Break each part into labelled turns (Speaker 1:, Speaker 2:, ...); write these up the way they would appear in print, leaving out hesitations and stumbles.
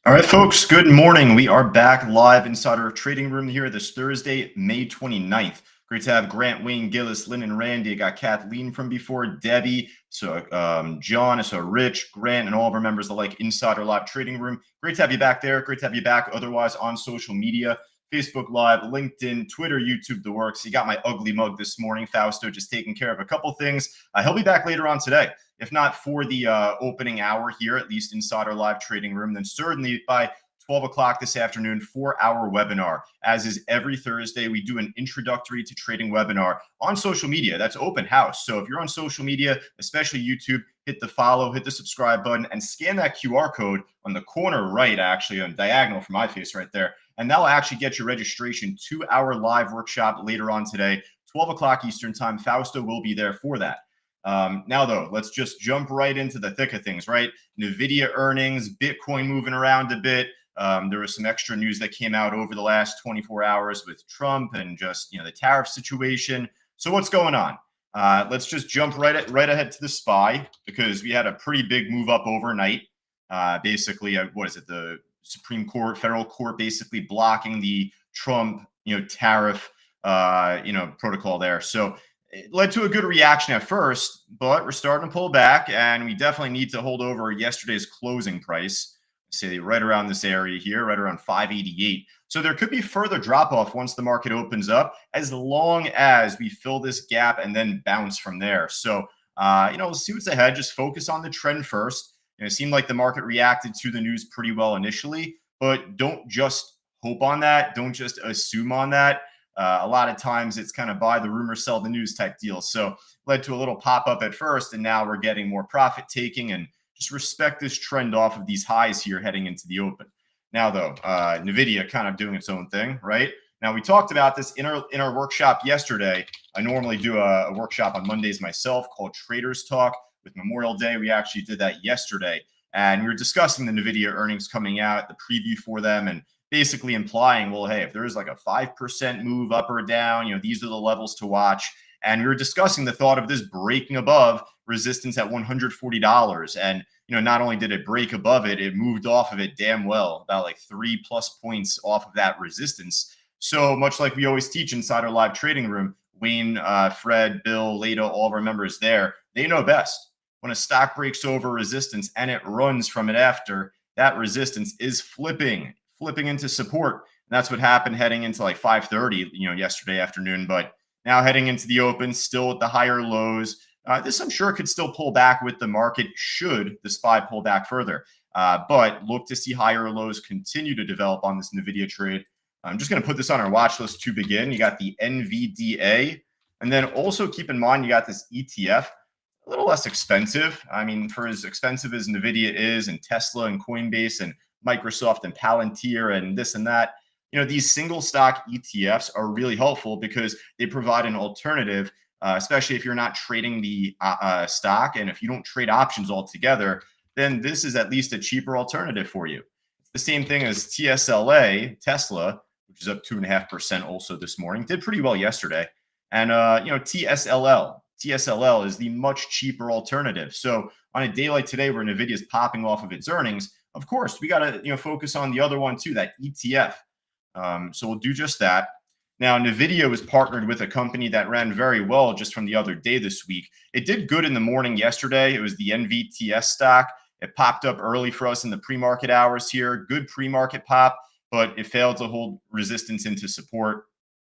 Speaker 1: All right, folks, good morning. We are back live inside our trading room here this Thursday, May 29th. Great to have Grant, Wayne, Gillis, Lynn, and Randy. I got Kathleen from before, Debbie, John, Rich, Grant, and all of our members alike inside our live trading room. Great to have you back there. Great to have you back otherwise on social media, Facebook Live, LinkedIn, Twitter, YouTube, the works. You got my ugly mug this morning. Fausto just taking care of a couple things. He'll be back later on today. If not for the opening hour here, at least inside our live trading room, then certainly by 12 o'clock this afternoon for our webinar. As is every Thursday, we do an introductory to trading webinar on social media. That's open house. So if you're on social media, especially YouTube, hit the follow, hit the subscribe button, and scan that QR code on the corner right, actually on diagonal from my face right there. And that'll actually get your registration to our live workshop later on today, 12 o'clock Eastern time. Fausto will be there for that. Now, though, let's just jump right into the thick of things, right? NVIDIA earnings, Bitcoin moving around a bit. There was some extra news that came out over the last 24 hours with Trump and just, the tariff situation. So what's going on? Let's just jump right ahead to the SPY because we had a pretty big move up overnight. Basically, what is it? The Supreme Court, federal court, basically blocking the Trump, tariff, protocol there. So it led to a good reaction at first, but we're starting to pull back, and we definitely need to hold over yesterday's closing price, say right around this area here, right around 588. So there could be further drop off once the market opens up, as long as we fill this gap and then bounce from there. So, we'll see what's ahead. Just focus on the trend first. It seemed like the market reacted to the news pretty well initially, but don't just hope on that. Don't just assume on that. A lot of times it's kind of buy the rumor, sell the news type deal. So led to a little pop up at first, and now we're getting more profit taking, and just respect this trend off of these highs here heading into the open. Now, though, NVIDIA kind of doing its own thing, right? Now, we talked about this in our workshop yesterday. I normally do a workshop on Mondays myself called Traders Talk. With Memorial Day, we actually did that yesterday. And we were discussing the NVIDIA earnings coming out, the preview for them, and basically implying, well, hey, if there's like a 5% move up or down, these are the levels to watch. And we were discussing the thought of this breaking above resistance at $140. And, not only did it break above it, it moved off of it damn well, about like 3+ points off of that resistance. So much like we always teach inside our live trading room, Wayne, Fred, Bill, Leda, all of our members there, they know best. When a stock breaks over resistance and it runs from it after, that resistance is flipping into support. And that's what happened heading into like 5:30, yesterday afternoon. But now heading into the open, still at the higher lows. This, I'm sure, could still pull back with the market should the SPY pull back further. But look to see higher lows continue to develop on this NVIDIA trade. I'm just going to put this on our watch list to begin. You got the NVDA. And then also keep in mind, you got this ETF, a little less expensive. I mean, for as expensive as NVIDIA is, and Tesla and Coinbase and Microsoft and Palantir and this and that, these single stock ETFs are really helpful because they provide an alternative, especially if you're not trading the stock. And if you don't trade options altogether, then this is at least a cheaper alternative for you. It's the same thing as TSLA, Tesla, which is up 2.5% also this morning, did pretty well yesterday. And, TSLL is the much cheaper alternative. So on a day like today where NVIDIA is popping off of its earnings, of course, we got to focus on the other one too, that ETF. So we'll do just that. Now, NVIDIA was partnered with a company that ran very well just from the other day this week. It did good in the morning yesterday. It was the NVTS stock. It popped up early for us in the pre-market hours here. Good pre-market pop, but it failed to hold resistance into support.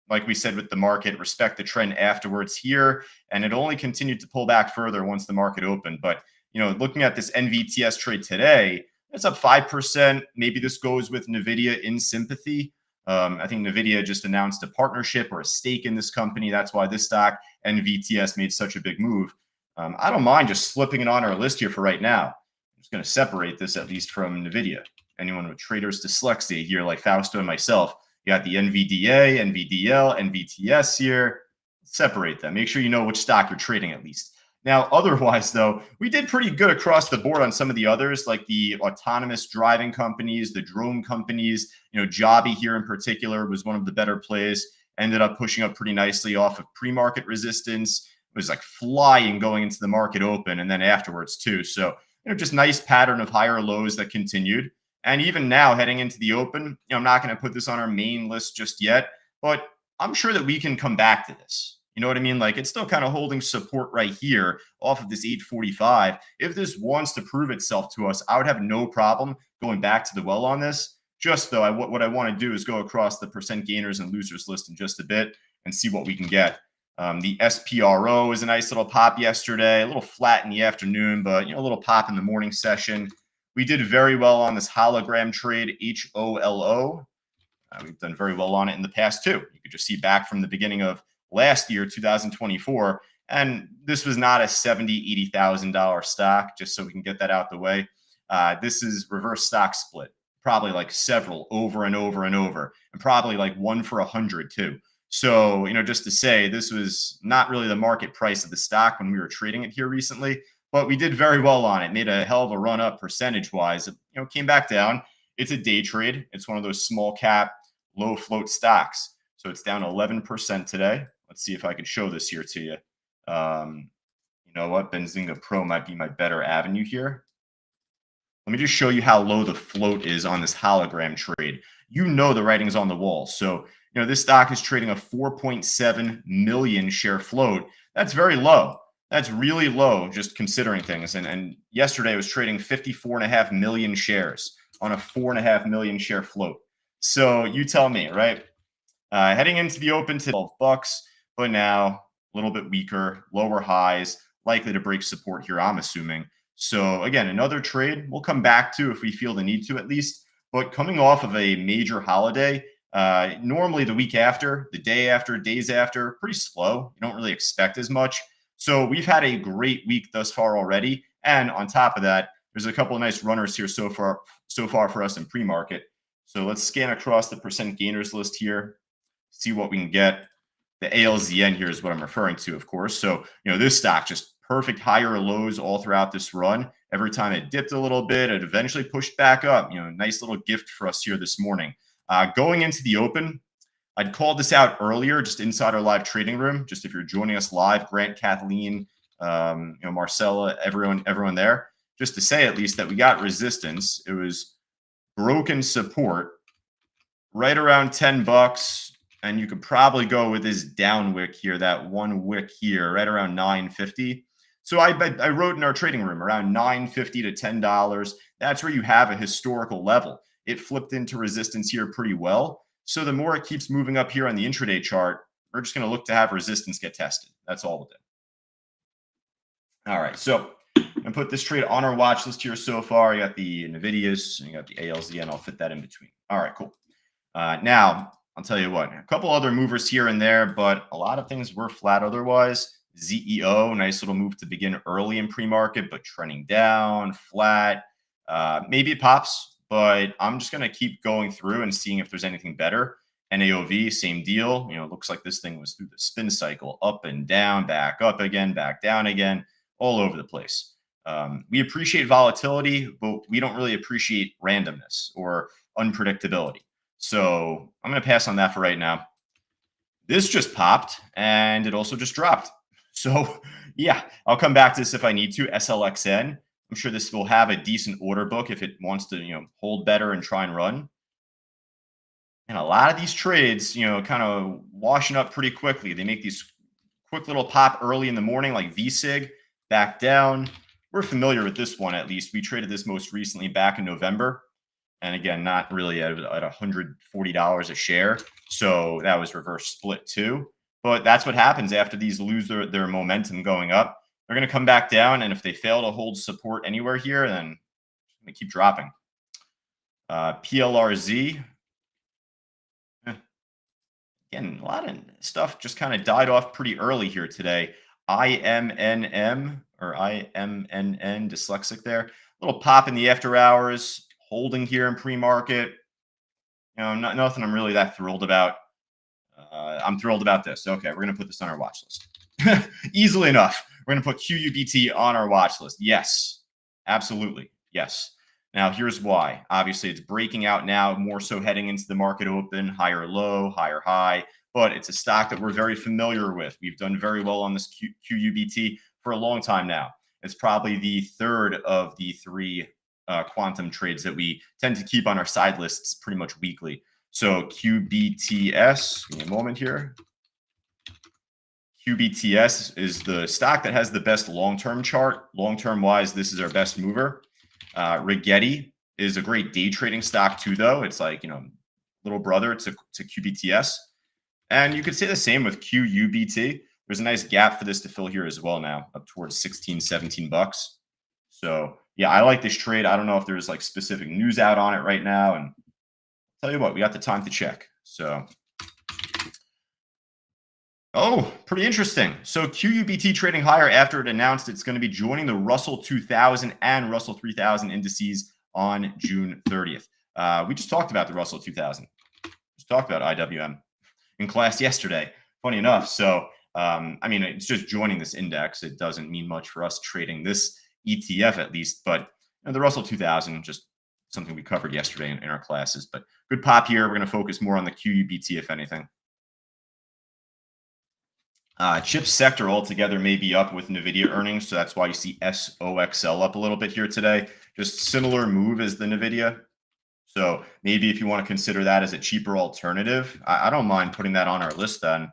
Speaker 1: Like we said with the market, respect the trend afterwards here. And it only continued to pull back further once the market opened. But, looking at this NVTS trade today, it's up 5%. Maybe this goes with NVIDIA in sympathy. I think NVIDIA just announced a partnership or a stake in this company. That's why this stock, NVTS, made such a big move. I don't mind just slipping it on our list here for right now. I'm just going to separate this at least from NVIDIA. Anyone with traders dyslexia here like Fausto and myself, you got the NVDA, NVDL, NVTS here. Separate them. Make sure you know which stock you're trading at least. Now, otherwise, though, we did pretty good across the board on some of the others, like the autonomous driving companies, the drone companies. Joby here in particular was one of the better plays. Ended up pushing up pretty nicely off of pre-market resistance. It was like flying going into the market open and then afterwards too. So, just nice pattern of higher lows that continued. And even now, heading into the open, I'm not going to put this on our main list just yet, but I'm sure that we can come back to this. You know what I mean? Like, it's still kind of holding support right here off of this 845. If this wants to prove itself to us, I would have no problem going back to the well on this. Just though, what I want to do is go across the percent gainers and losers list in just a bit and see what we can get. The SPRO was a nice little pop yesterday, a little flat in the afternoon, but a little pop in the morning session. We did very well on this hologram trade, HOLO. We've done very well on it in the past too. You could just see back from the beginning of last year, 2024, and this was not a $70,000, $80,000 stock. Just so we can get that out the way, this is reverse stock split, probably like several over and over and over, and probably like 1 for 100 too. So, just to say, this was not really the market price of the stock when we were trading it here recently, but we did very well on it. Made a hell of a run up percentage wise. It, came back down. It's a day trade. It's one of those small cap, low float stocks. So it's down 11% today. Let's see if I can show this here to you. You know what? Benzinga Pro might be my better avenue here. Let me just show you how low the float is on this hologram trade. The writing's on the wall. So, this stock is trading a 4.7 million share float. That's very low. That's really low, just considering things. And yesterday it was trading 54.5 million shares on a 4.5 million share float. So you tell me, right? Heading into the open to $12, but now a little bit weaker, lower highs, likely to break support here, I'm assuming. So again, another trade we'll come back to if we feel the need to at least. But coming off of a major holiday, normally the week after, the day after, days after, pretty slow. You don't really expect as much. So we've had a great week thus far already. And on top of that, there's a couple of nice runners here so far for us in pre-market. So let's scan across the percent gainers list here, see what we can get. The ALZN here is what I'm referring to, of course. So, this stock just perfect higher lows all throughout this run. Every time it dipped a little bit, it eventually pushed back up. Nice little gift for us here this morning. Going into the open, I'd called this out earlier, just inside our live trading room. Just if you're joining us live, Grant, Kathleen, Marcella, everyone there, just to say at least that we got resistance. It was broken support right around $10, and you could probably go with this down wick here, that one wick here, right around $9.50. So I wrote in our trading room around $9.50 to $10. That's where you have a historical level. It flipped into resistance here pretty well. So the more it keeps moving up here on the intraday chart, we're just going to look to have resistance get tested. That's all we'll do. All right, so I'm going to put this trade on our watch list here so far. You got the NVIDIAs, and you got the ALZN. I'll fit that in between. All right, cool. Now, I'll tell you what, a couple other movers here and there, but a lot of things were flat otherwise. ZEO, nice little move to begin early in pre-market, but trending down, flat. Maybe it pops, but I'm just going to keep going through and seeing if there's anything better. NAOV, same deal. Looks like this thing was through the spin cycle, up and down, back up again, back down again, all over the place. We appreciate volatility, but we don't really appreciate randomness or unpredictability. So I'm going to pass on that for right now. This just popped, and it also just dropped. So yeah, I'll come back to this if I need to. SLXN. I'm sure this will have a decent order book if it wants to, hold better and try and run. And a lot of these trades, kind of washing up pretty quickly. They make these quick little pop early in the morning, like VSIG, back down. We're familiar with this one, at least. We traded this most recently back in November. And again, not really at $140 a share. So that was reverse split too. But that's what happens after these lose their momentum going up. They're going to come back down. And if they fail to hold support anywhere here, then they keep dropping. PLRZ. Again, a lot of stuff just kind of died off pretty early here today. IMNM, dyslexic there. Little pop in the after hours. Holding here in pre-market, nothing I'm really that thrilled about. I'm thrilled about this. Okay, we're going to put this on our watch list. Easily enough. We're going to put QUBT on our watch list. Yes, absolutely. Yes. Now, here's why. Obviously, it's breaking out now, more so heading into the market open, higher low, higher high. But it's a stock that we're very familiar with. We've done very well on this QUBT for a long time now. It's probably the third of the three quantum trades that we tend to keep on our side lists pretty much weekly. So QBTS, give me a moment here. QBTS is the stock that has the best long-term chart. Long-term wise, this is our best mover. Rigetti is a great day trading stock too, though. It's like, little brother to QBTS. And you could say the same with QUBT. There's a nice gap for this to fill here as well now, up towards 16, 17 bucks. So yeah, I like this trade. I don't know if there's like specific news out on it right now. And I'll tell you what, we got the time to check. So oh, pretty interesting. So QUBT trading higher after it announced it's going to be joining the Russell 2000 and Russell 3000 indices on June 30th. We just talked about the Russell 2000. Just talked about IWM in class yesterday, funny enough. So, I mean, it's just joining this index. It doesn't mean much for us trading this ETF at least, but the Russell 2000, just something we covered yesterday in our classes. But good pop here. We're going to focus more on the QUBT, if anything. Chip sector altogether may be up with NVIDIA earnings, so that's why you see SOXL up a little bit here today. Just similar move as the NVIDIA. So maybe if you want to consider that as a cheaper alternative, I don't mind putting that on our list then.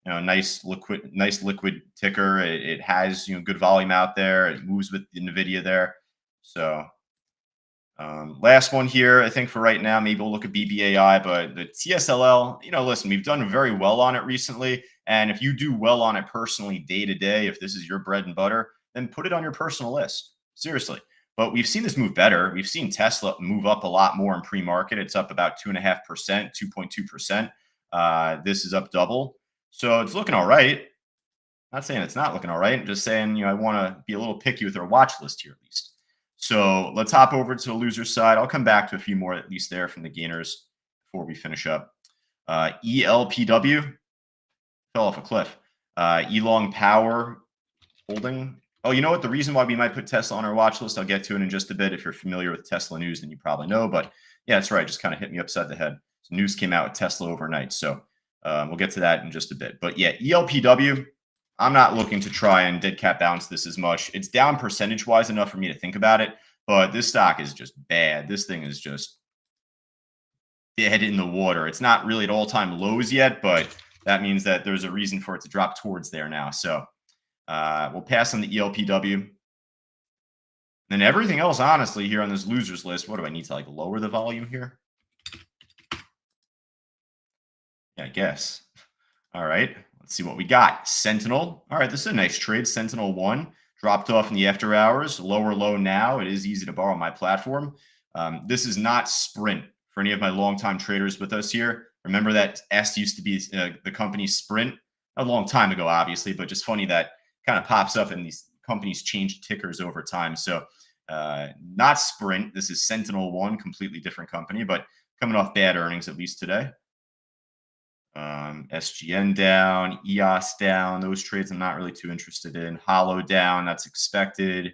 Speaker 1: Nice liquid ticker. It has good volume out there. It moves with the NVIDIA there. So last one here, I think for right now, maybe we'll look at BBAI, but the TSLL, listen, we've done very well on it recently. And if you do well on it personally day to day, if this is your bread and butter, then put it on your personal list. Seriously. But we've seen this move better. We've seen Tesla move up a lot more in pre-market. It's up about 2.5%, 2.2%. This is up double. So it's looking all right. Not saying it's not looking all right. I'm just saying, I want to be a little picky with our watch list here at least. So let's hop over to the loser side. I'll come back to a few more at least there from the gainers before we finish up. ELPW fell off a cliff. Elong Power Holding. Oh, you know what? The reason why we might put Tesla on our watch list, I'll get to it in just a bit. If you're familiar with Tesla news, then you probably know. But yeah, that's right. Just kind of hit me upside the head. Some news came out with Tesla overnight. So we'll get to that in just a bit. But yeah, ELPW, I'm not looking to try and dead cat bounce this as much. It's down percentage-wise enough for me to think about it. But this stock is just bad. This thing is just dead in the water. It's not really at all-time lows yet, but that means that there's a reason for it to drop towards there now. So we'll pass on the ELPW. Then everything else, honestly, here on this losers list, what do I need to lower the volume here? Yeah, I guess. All right, let's see what we got. Sentinel. All right, this is a nice trade. Sentinel 1 dropped off in the after hours. Lower low now. It is easy to borrow my platform. This is not Sprint for any of my longtime traders with us here. Remember that S used to be the company Sprint a long time ago, obviously, but just funny that kind of pops up and these companies change tickers over time. So not Sprint. This is Sentinel 1, completely different company, but coming off bad earnings at least today. SGN down, EOS down. Those trades I'm not really too interested in. Hollow down, that's expected.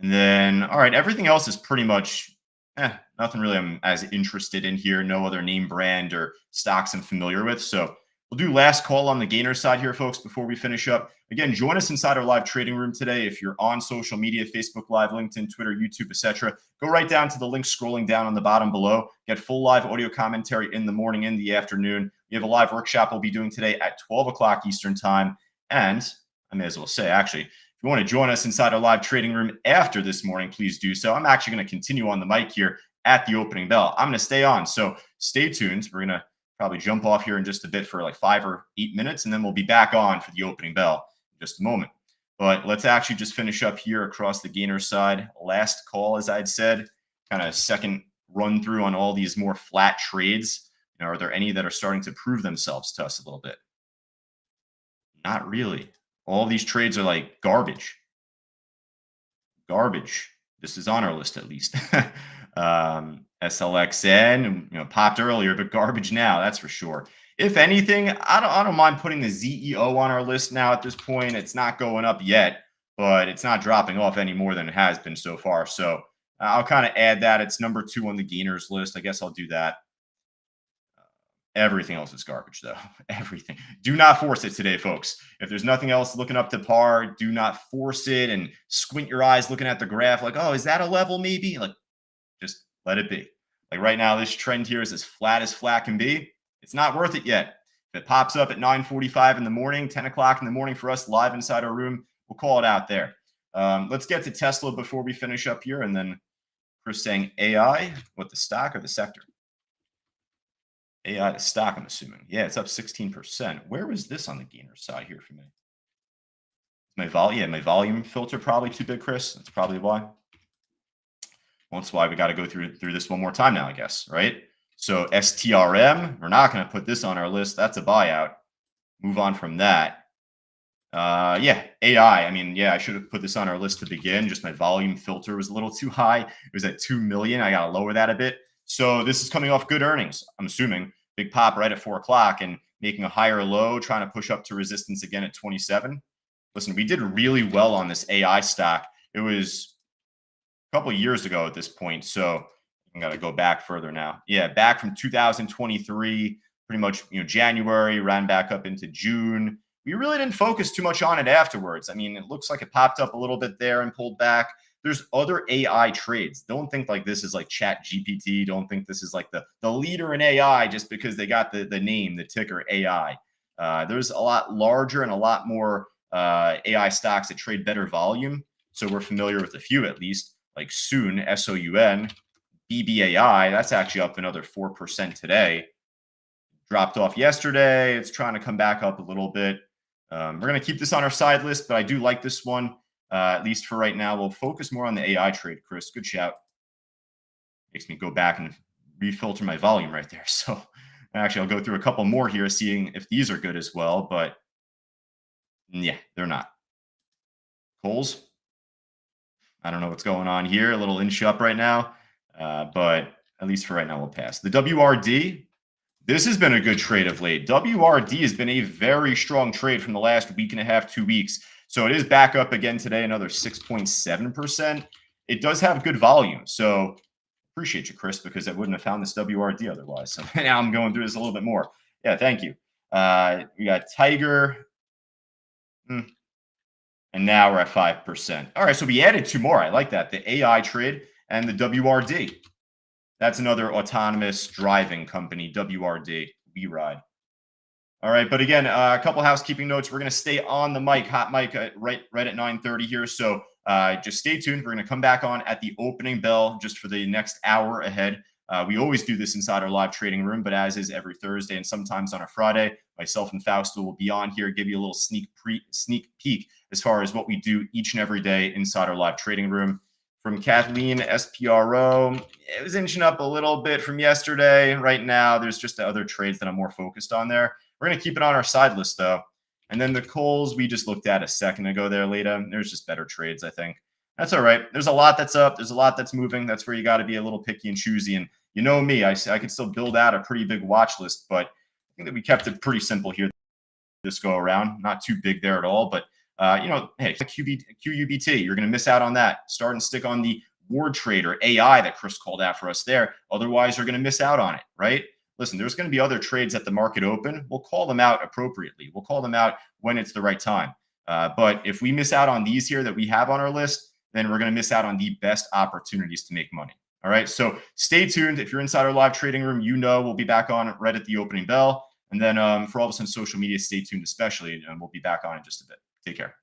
Speaker 1: And then, all right, everything else is pretty much nothing really I'm as interested in here. No other name brand or stocks I'm familiar with. So we'll do last call on the gainer side here, folks, before we finish up. Again, join us inside our live trading room today. If you're on social media, Facebook Live, LinkedIn, Twitter, YouTube, etc., go right down to the link scrolling down on the bottom below. Get full live audio commentary in the morning, in the afternoon. We have a live workshop we'll be doing today at 12 o'clock Eastern time. And I may as well say, actually, if you want to join us inside our live trading room after this morning, please do so. I'm actually going to continue on the mic here at the opening bell. I'm going to stay on, so stay tuned. We're going to probably jump off here in just a bit for 5 or 8 minutes, and then we'll be back on for the opening bell in just a moment. But let's actually just finish up here across the gainer side. Last call, as I'd said, kind of second run through on all these more flat trades. Are there any that are starting to prove themselves to us a little bit? Not really. All these trades are garbage. Garbage. This is on our list at least. SLXN, popped earlier, but garbage now, that's for sure. If anything, I don't mind putting the ZEO on our list now at this point. It's not going up yet, but it's not dropping off any more than it has been so far. So I'll kind of add that. It's number 2 on the gainers list. I guess I'll do that. Everything else is garbage, though. Everything. Do not force it today, folks. If there's nothing else looking up to par, do not force it and squint your eyes looking at the graph oh, is that a level maybe? Just let it be. Like right now, this trend here is as flat can be. It's not worth it yet. If it pops up at 9:45 in the morning, 10 o'clock in the morning for us live inside our room, we'll call it out there. Let's get to Tesla before we finish up here. And then Chris saying AI, what, the stock or the sector? AI, the stock, I'm assuming. Yeah, it's up 16%. Where was this on the gainer side here for me? My volume filter probably too big, Chris. That's probably why. Well, that's why we got to go through this one more time now, I guess, right? So STRM, we're not going to put this on our list. That's a buyout. Move on from that. Yeah, AI. I mean, yeah, I should have put this on our list to begin. Just my volume filter was a little too high. It was at 2 million. I got to lower that a bit. So this is coming off good earnings, I'm assuming. Big pop right at 4 o'clock and making a higher low, trying to push up to resistance again at 27. Listen, we did really well on this AI stock. It was a couple of years ago at this point. So I'm going to go back further now. Yeah, back from 2023, pretty much, January, ran back up into June. We really didn't focus too much on it afterwards. I mean, it looks like it popped up a little bit there and pulled back. There's other AI trades. Don't think like this is like Chat GPT. Don't think this is like the leader in AI just because they got the name, the ticker AI. There's a lot larger and a lot more AI stocks that trade better volume. So we're familiar with a few at least, like Soon, SOUN, BBAI. That's actually up another 4% today. Dropped off yesterday. It's trying to come back up a little bit. We're going to keep this on our side list, but I do like this one, at least for right now. We'll focus more on the AI trade, Chris. Good shout. Makes me go back and refilter my volume right there. So actually, I'll go through a couple more here, seeing if these are good as well. But yeah, they're not. Coles, I don't know what's going on here. A little inch up right now, but at least for right now, we'll pass. The WRD, this has been a good trade of late. WRD has been a very strong trade from the last week and a half, 2 weeks. So it is back up again today, another 6.7%. It does have good volume. So appreciate you, Chris, because I wouldn't have found this WRD otherwise. So now I'm going through this a little bit more. Yeah, thank you. We got Tiger. And now we're at 5%. All right, so we added 2 more. I like that. The AI trade and the WRD. That's another autonomous driving company, WRD. We ride. All right, but again, a couple housekeeping notes. We're going to stay on the mic, hot mic, right at 9:30 here. So just stay tuned. We're going to come back on at the opening bell just for the next hour ahead. We always do this inside our live trading room, but as is every Thursday and sometimes on a Friday, myself and Fausto will be on here, give you a little sneak peek as far as what we do each and every day inside our live trading room. From Kathleen, SPRO, it was inching up a little bit from yesterday. Right now, there's just other trades that I'm more focused on there. We're going to keep it on our side list, though. And then the Coles we just looked at a second ago there, Lita. There's just better trades, I think. That's all right. There's a lot that's up. There's a lot that's moving. That's where you got to be a little picky and choosy. And you know me, I could still build out a pretty big watch list, but I think that we kept it pretty simple here this go around. Not too big there at all, but hey, QUBT, you're going to miss out on that. Start and stick on the ward trade or AI that Chris called out for us there. Otherwise, you're going to miss out on it, right? Listen, there's going to be other trades at the market open. We'll call them out appropriately. We'll call them out when it's the right time. But if we miss out on these here that we have on our list, then we're going to miss out on the best opportunities to make money. All right. So stay tuned. If you're inside our live trading room, we'll be back on right at the opening bell. And then for all of us on social media, stay tuned, especially, and we'll be back on in just a bit. Take care.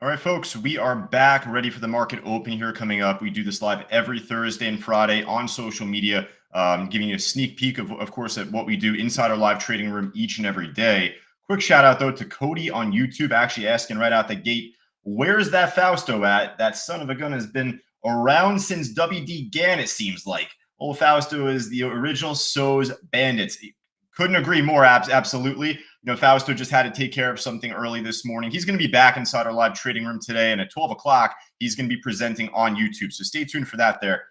Speaker 1: All right, folks, we are back ready for the market open here coming up. We do this live every Thursday and Friday on social media, giving you a sneak peek of course, at what we do inside our live trading room each and every day. Quick shout out, though, to Cody on YouTube, actually asking right out the gate, where's that Fausto at? That son of a gun has been around since WD Gann, it seems like. Old Fausto is the original So's Bandits. Couldn't agree more, absolutely. Fausto just had to take care of something early this morning. He's going to be back inside our live trading room today. And at 12 o'clock, he's going to be presenting on YouTube. So stay tuned for that there,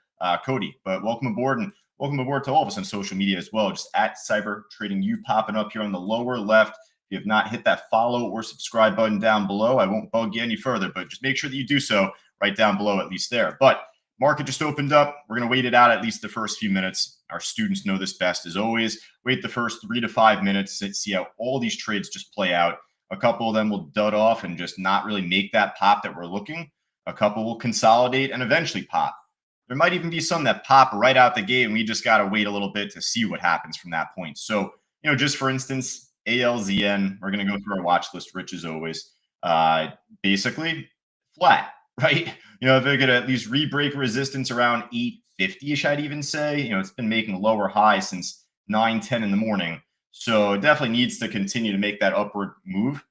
Speaker 1: Cody. But welcome aboard, and welcome aboard to all of us on social media as well. Just at Cyber Trading U popping up here on the lower left. If you have not hit that follow or subscribe button down below, I won't bug you any further, but just make sure that you do so right down below, at least there. But market just opened up. We're going to wait it out at least the first few minutes. Our students know this best as always. Wait the first 3 to 5 minutes to see how all these trades just play out. A couple of them will dud off and just not really make that pop that we're looking. A couple will consolidate and eventually pop. There might even be some that pop right out the gate, and we just got to wait a little bit to see what happens from that point. So, just for instance, ALZN, we're going to go through our watch list, Rich, as always. Basically, flat, right? If they're going to at least re-break resistance around 850-ish, I'd even say. It's been making lower highs since 9:10 in the morning. So it definitely needs to continue to make that upward move.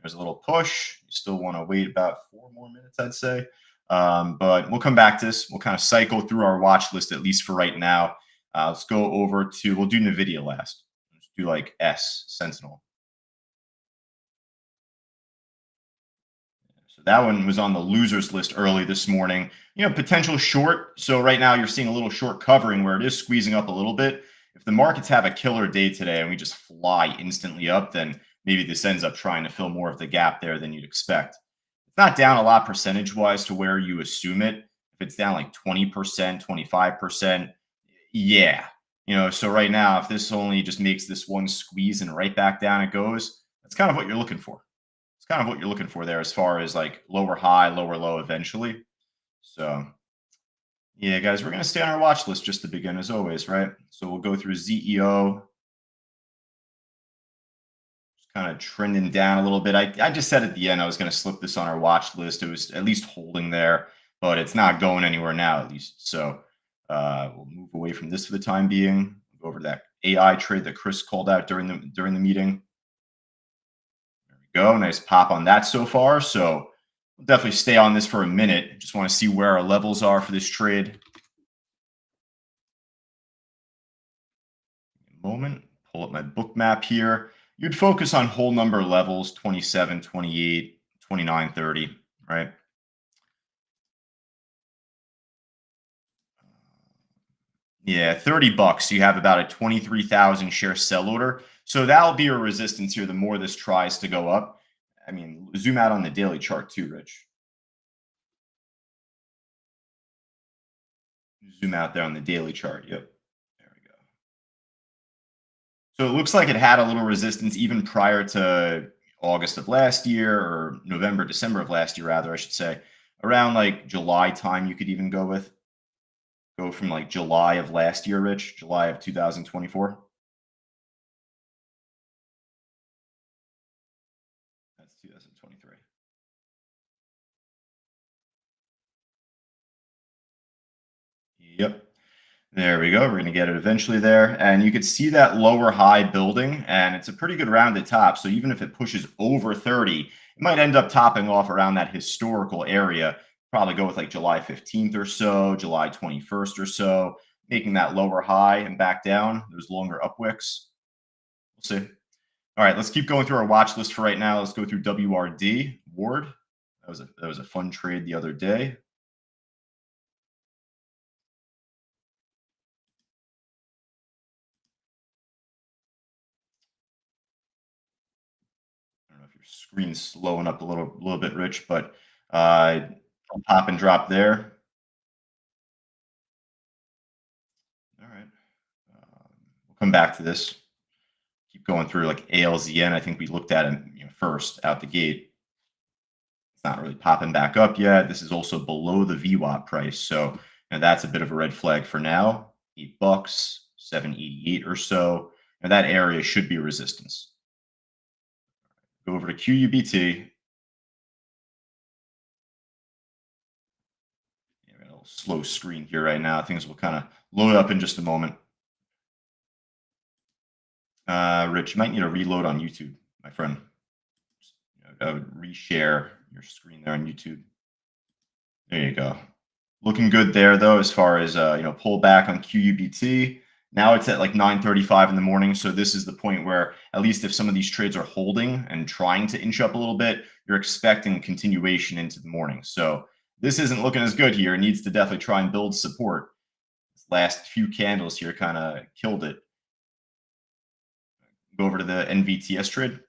Speaker 1: There's a little push. You still want to wait about 4 more minutes, I'd say. But we'll come back to this. We'll kind of cycle through our watch list, at least for right now. Let's go over to, we'll do NVIDIA last. Let's do like Sentinel. So that one was on the losers list early this morning. Potential short. So right now you're seeing a little short covering where it is squeezing up a little bit. If the markets have a killer day today and we just fly instantly up, then maybe this ends up trying to fill more of the gap there than you'd expect. It's not down a lot percentage-wise to where you assume it. If it's down like 20%, 25%, yeah. So right now, if this only just makes this one squeeze and right back down it goes, that's kind of what you're looking for. It's kind of what you're looking for there as far as like lower high, lower low eventually. So yeah, guys, we're going to stay on our watch list just to begin as always, right? So we'll go through ZEO, just kind of trending down a little bit. I just said at the end I was going to slip this on our watch list. It was at least holding there, but it's not going anywhere now, at least. So we'll move away from this for the time being. Go over to that AI trade that Chris called out during the meeting. There we go. Nice pop on that so far. So we'll definitely stay on this for a minute. Just want to see where our levels are for this trade. Moment, pull up my book map here. You'd focus on whole number levels 27, 28, 29, 30, right? Yeah, $30. You have about a 23,000 share sell order. So that'll be a resistance here the more this tries to go up. I mean, zoom out on the daily chart too, Rich. Zoom out there on the daily chart. Yep. There we go. So it looks like it had a little resistance even prior to August of last year, or November, December of last year, rather, I should say. Around like July time, you could even go from like July of last year, Rich, July of 2024. That's 2023. Yep. There we go. We're going to get it eventually there. And you could see that lower high building, and it's a pretty good rounded top. So even if it pushes over 30, it might end up topping off around that historical area. Probably go with like July 15th or so, July 21st or so, making that lower high and back down, those longer up wicks. We'll see. All right, let's keep going through our watch list for right now. Let's go through WRD, Ward. That was a fun trade the other day. I don't know if your screen's slowing up a little bit, Rich, but pop and drop there. All right. We'll come back to this. Keep going through like ALZN. I think we looked at it first out the gate. It's not really popping back up yet. This is also below the VWAP price. So that's a bit of a red flag for now. $8, 788 or so. And that area should be resistance. Go over to QUBT. slow screen here right now. Things will kind of load up in just a moment. Rich, you might need to reload on YouTube, my friend. Reshare your screen there on YouTube. There you go. Looking good there though, as far as pull back on QUBT. Now it's at like 9:35 in the morning, so this is the point where at least if some of these trades are holding and trying to inch up a little bit, you're expecting continuation into the morning. So this isn't looking as good here. It needs to definitely try and build support. This last few candles here kind of killed it. Go over to the NVTS trade.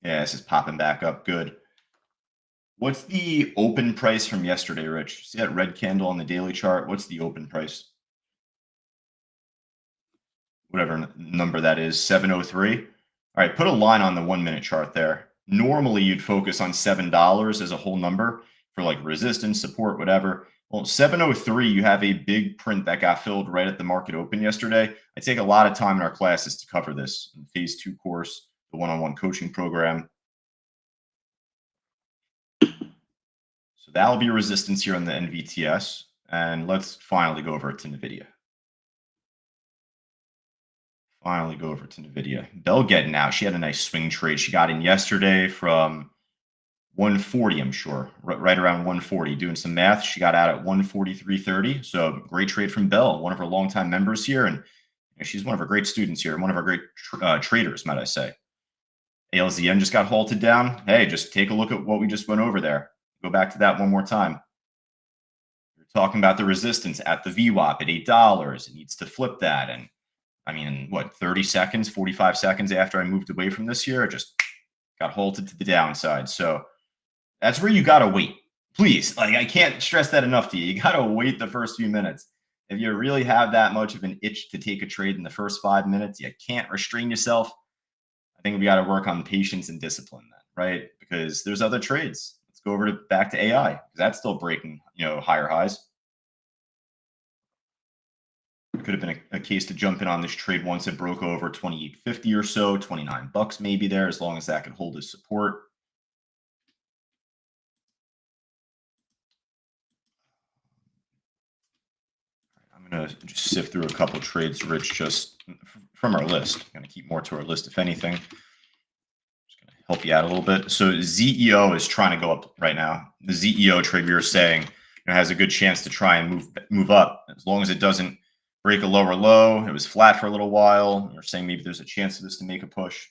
Speaker 1: Yeah, this is popping back up good. What's the open price from yesterday, Rich? See that red candle on the daily chart? What's the open price? Whatever number that is, 703. All right, put a line on the 1 minute chart there. Normally, you'd focus on $7 as a whole number for like resistance, support, whatever. Well, 703, you have a big print that got filled right at the market open yesterday. I take a lot of time in our classes to cover this in the phase 2 course, the one-on-one coaching program. So that'll be resistance here on the NVTS. And let's finally go over to NVIDIA. Finally go over to NVIDIA. Bell getting out. She had a nice swing trade. She got in yesterday from 140, I'm sure, right around 140. Doing some math, she got out at 143.30. So great trade from Bell, one of her longtime members here. And she's one of our great students here, one of our great traders, might I say. ALZN just got halted down. Hey, just take a look at what we just went over there. Go back to that one more time. We're talking about the resistance at the VWAP at $8. It needs to flip that. And I mean, what, 30 seconds, 45 seconds after I moved away from this here, I just got halted to the downside. So that's where you got to wait. Please, like I can't stress that enough to you. You got to wait the first few minutes. If you really have that much of an itch to take a trade in the first 5 minutes, you can't restrain yourself. I think we got to work on patience and discipline then, right? Because there's other trades. Let's go over to back to AI because that's still breaking, higher highs. Could have been a case to jump in on this trade once it broke over 28.50 or so, 29 bucks maybe there, as long as that could hold as support. I'm going to just sift through a couple trades, Rich, just from our list. I'm going to keep more to our list, if anything. Just going to help you out a little bit. So ZEO is trying to go up right now. The ZEO trade we were saying has a good chance to try and move up as long as it doesn't break a lower low. It was flat for a little while. We're saying maybe there's a chance for this to make a push.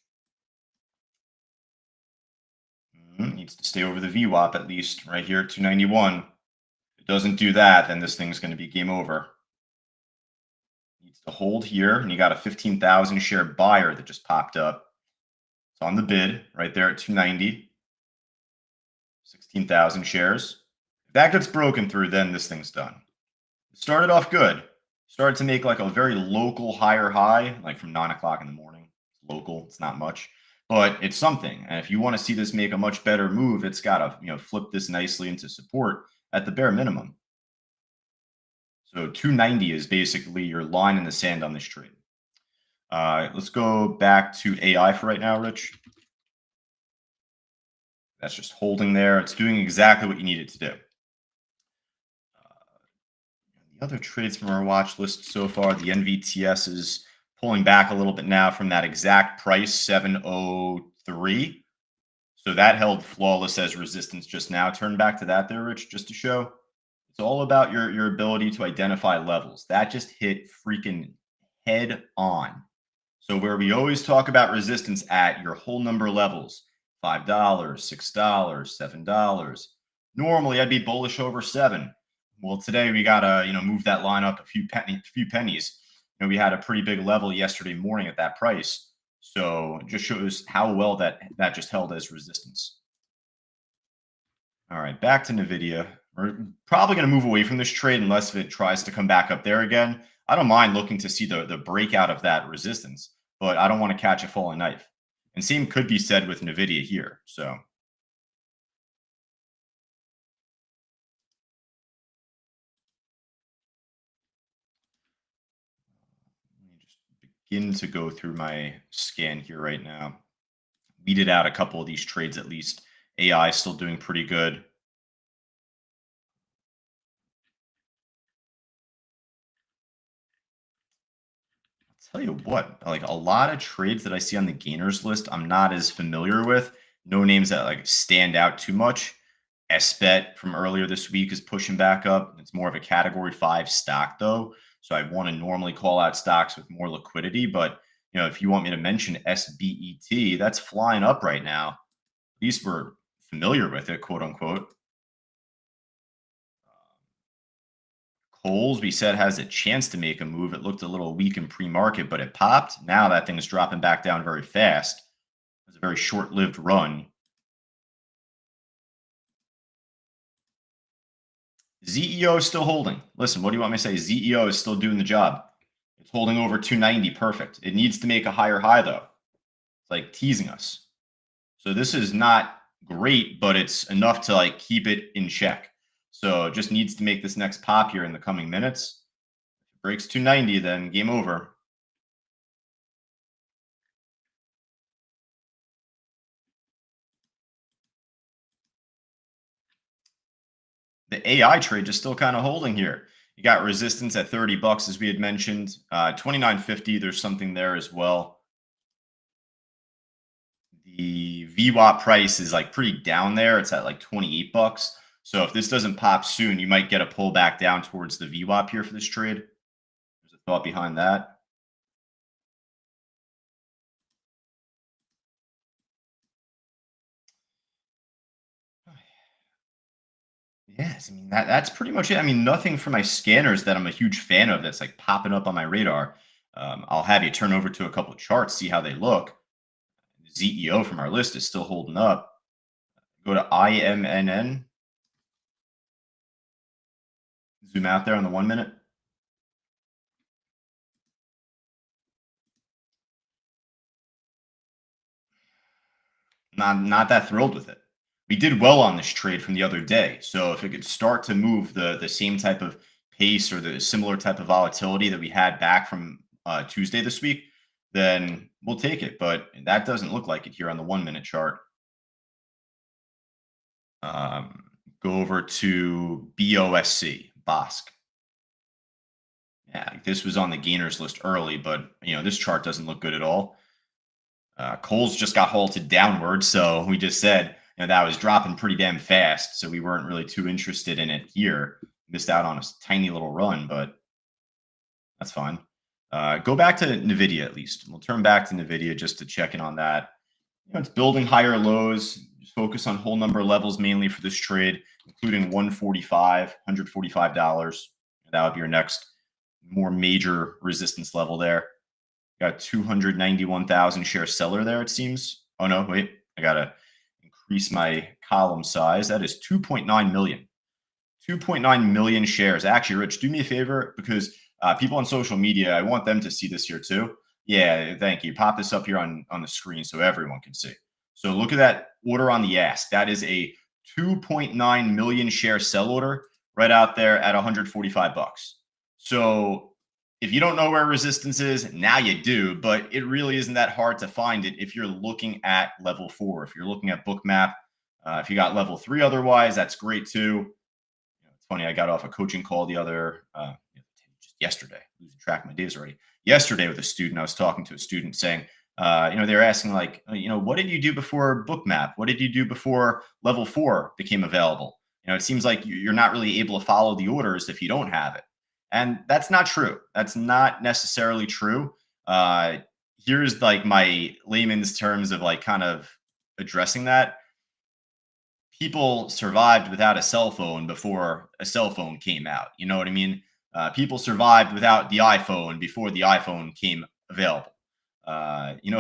Speaker 1: Needs to stay over the VWAP at least right here at 291. If it doesn't do that, then this thing's going to be game over. Needs to hold here, and you got a 15,000 share buyer that just popped up. It's on the bid right there at 290. 16,000 shares. If that gets broken through, then this thing's done. It started off good. Started to make like a very local higher high, like from 9 o'clock in the morning. It's local, it's not much, but it's something. And if you want to see this make a much better move, it's got to flip this nicely into support at the bare minimum. So 290 is basically your line in the sand on this trade. Let's go back to AI for right now, Rich. That's just holding there. It's doing exactly what you need it to do. The other trades from our watch list so far, the NVTS is pulling back a little bit now from that exact price, 703. So that held flawless as resistance just now. Turn back to that there, Rich, just to show. It's all about your ability to identify levels. That just hit freaking head on. So where we always talk about resistance at your whole number levels, $5, $6, $7. Normally, I'd be bullish over 7. Well, today we gotta move that line up a few pennies. We had a pretty big level yesterday morning at that price, so it just shows how well that just held as resistance. All right, back to NVIDIA. We're probably going to move away from this trade unless it tries to come back up there again. I don't mind looking to see the breakout of that resistance, but I don't want to catch a falling knife. And same could be said with NVIDIA here. So let me just begin to go through my scan here right now. Weeded out a couple of these trades at least. AI is still doing pretty good. Tell you what, like a lot of trades that I see on the gainers list, I'm not as familiar with. No names that like stand out too much. SBET from earlier this week is pushing back up. It's more of a category five stock though. So I want to normally call out stocks with more liquidity. But if you want me to mention SBET, that's flying up right now. At least we're familiar with it, quote unquote. Coles, we said, has a chance to make a move. It looked a little weak in pre-market, but it popped. Now that thing is dropping back down very fast. It was a very short-lived run. ZEO is still holding. Listen, what do you want me to say? ZEO is still doing the job. It's holding over 290. Perfect. It needs to make a higher high, though. It's like teasing us. So this is not great, but it's enough to like keep it in check. So it just needs to make this next pop here in the coming minutes. If it breaks 290, then game over. The AI trade just still kind of holding here. You got resistance at 30 bucks, as we had mentioned. 29.50, there's something there as well. The VWAP price is like pretty down there. It's at like 28 bucks. So if this doesn't pop soon, you might get a pullback down towards the VWAP here for this trade. There's a thought behind that. Yes, I mean that's pretty much it. I mean, nothing for my scanners that I'm a huge fan of that's like popping up on my radar. I'll have you turn over to a couple of charts, see how they look. ZEO from our list is still holding up. Go to IMNN. Zoom out there on the 1 minute. Not that thrilled with it. We did well on this trade from the other day. So if it could start to move the same type of pace or the similar type of volatility that we had back from Tuesday this week, then we'll take it. But that doesn't look like it here on the 1 minute chart. Go over to BOSC, BOSC. Yeah, this was on the gainers list early, but this chart doesn't look good at all. Coles just got halted downward, so we just said that was dropping pretty damn fast, so we weren't really too interested in it here. Missed out on a tiny little run, but that's fine. Go back to Nvidia at least. We'll turn back to Nvidia just to check in on that. It's building higher lows. Just focus on whole number levels mainly for this trade, including 145, $145. That would be your next more major resistance level there. Got 291,000 share seller there, it seems. Oh, no, wait. I got to increase my column size. That is 2.9 million. 2.9 million shares. Actually, Rich, do me a favor because people on social media, I want them to see this here too. Yeah, thank you. Pop this up here on the screen so everyone can see. So look at that order on the ask. That is a 2.9 million share sell order right out there at 145 bucks. So if you don't know where resistance is, now you do, but it really isn't that hard to find it if you're looking at level 4. If you're looking at Bookmap, if you got level 3 otherwise, that's great too. It's funny, I got off a coaching call the other just yesterday, losing track of my days already. Yesterday with a student, I was talking to a student saying, they were asking like, what did you do before Bookmap? What did you do before level 4 became available? It seems like you're not really able to follow the orders if you don't have it. And that's not true. That's not necessarily true. Here's like my layman's terms of like kind of addressing that. People survived without a cell phone before a cell phone came out. You know what I mean? People survived without the iPhone before the iPhone came available.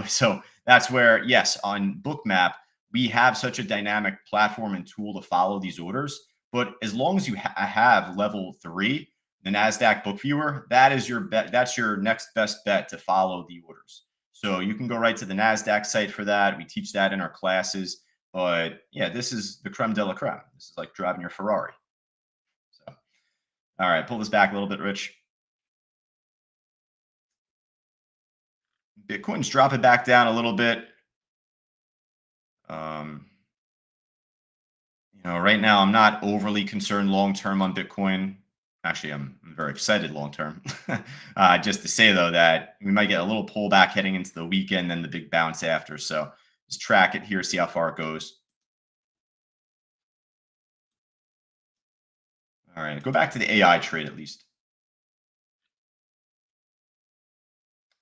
Speaker 1: So that's where, yes, on Bookmap, we have such a dynamic platform and tool to follow these orders. But as long as you have level 3, the NASDAQ book viewer, that is your bet. That's your next best bet to follow the orders. So you can go right to the NASDAQ site for that. We teach that in our classes. But yeah, this is the creme de la creme. This is like driving your Ferrari. So, all right, pull this back a little bit, Rich. Bitcoin's dropping back down a little bit. Right now I'm not overly concerned long term on Bitcoin. Actually, I'm very excited long term. Just to say though that we might get a little pullback heading into the weekend, then the big bounce after. So just track it here, see how far it goes. All right, go back to the AI trade at least.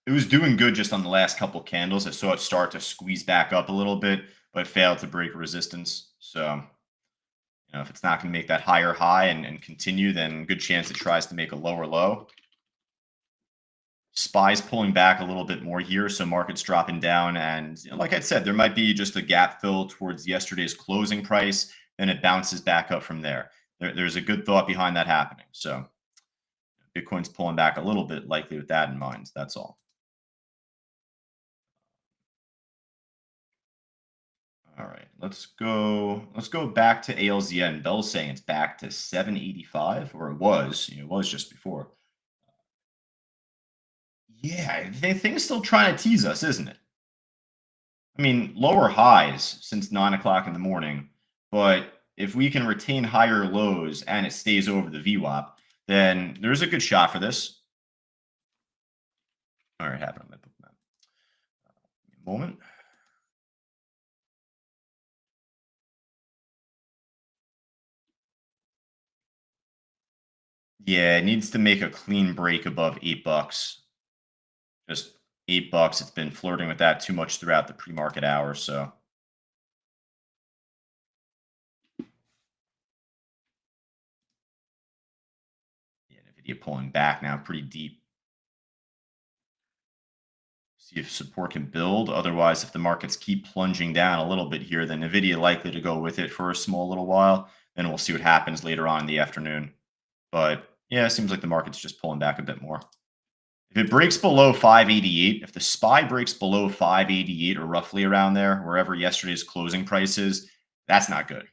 Speaker 1: It was doing good just on the last couple candles. I saw it start to squeeze back up a little bit, but failed to break resistance. So, if it's not going to make that higher high and continue, then good chance it tries to make a lower low. Spies pulling back a little bit more here, so markets dropping down. And like I said, there might be just a gap fill towards yesterday's closing price, and it bounces back up from there. There's a good thought behind that happening. So Bitcoin's pulling back a little bit, likely with that in mind. That's all. All right, Let's go back to ALZN. Bell's saying it's back to 785, or it was. It was just before. Yeah, the thing's still trying to tease us, isn't it? I mean, lower highs since 9 o'clock in the morning, but if we can retain higher lows and it stays over the VWAP, then there's a good shot for this. All right, happen on my book map. Moment. Yeah, it needs to make a clean break above $8. Just $8. It's been flirting with that too much throughout the pre-market hours. So yeah, Nvidia pulling back now pretty deep. See if support can build. Otherwise, if the markets keep plunging down a little bit here, then Nvidia likely to go with it for a small little while. Then we'll see what happens later on in the afternoon. But yeah, it seems like the market's just pulling back a bit more. If it breaks below 588, if the SPY breaks below 588 or roughly around there, wherever yesterday's closing price is, that's not good.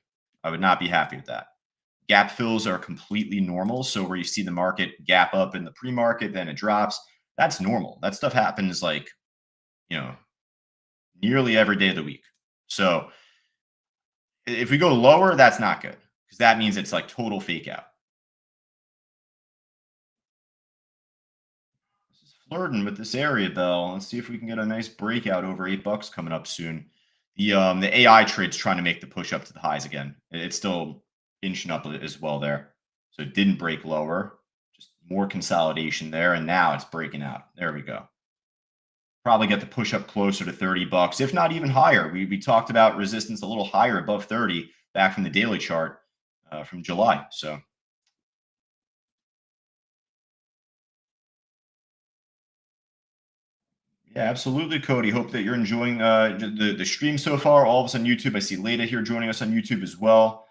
Speaker 1: I would not be happy with that. Gap fills are completely normal. So where you see the market gap up in the pre-market, then it drops, that's normal. That stuff happens like, you know, nearly every day of the week. So if we go lower, that's not good because that means it's like total fake out. This is flirting with this area, Bell. Let's see if we can get a nice breakout over $8 coming up soon. The AI trade's trying to make the push up to the highs again. It's still inching up as well there. So it didn't break lower. Just more consolidation there, and now it's breaking out. There we go. Probably get the push up closer to $30, if not even higher. We talked about resistance a little higher above 30 back from the daily chart from July. So yeah, absolutely, Cody. Hope that you're enjoying the stream so far. All of us on YouTube. I see Leda here joining us on YouTube as well,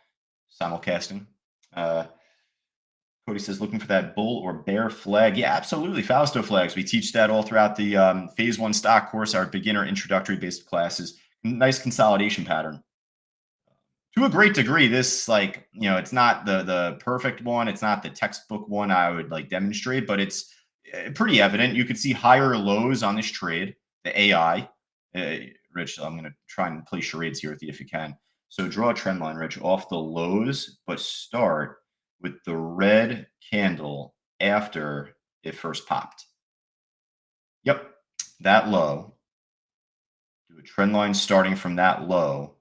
Speaker 1: simulcasting. Uh, Cody says, looking for that bull or bear flag. Yeah, absolutely. Fausto flags. We teach that all throughout the phase one stock course, our beginner introductory based classes. Nice consolidation pattern. To a great degree, this it's not the perfect one. It's not the textbook one I would like demonstrate, but it's pretty evident. You could see higher lows on this trade, the AI. Rich, I'm going to try and play charades here with you if you can. So draw a trend line, Rich, off the lows, but start with the red candle after it first popped. Yep, that low. Do a trend line starting from that low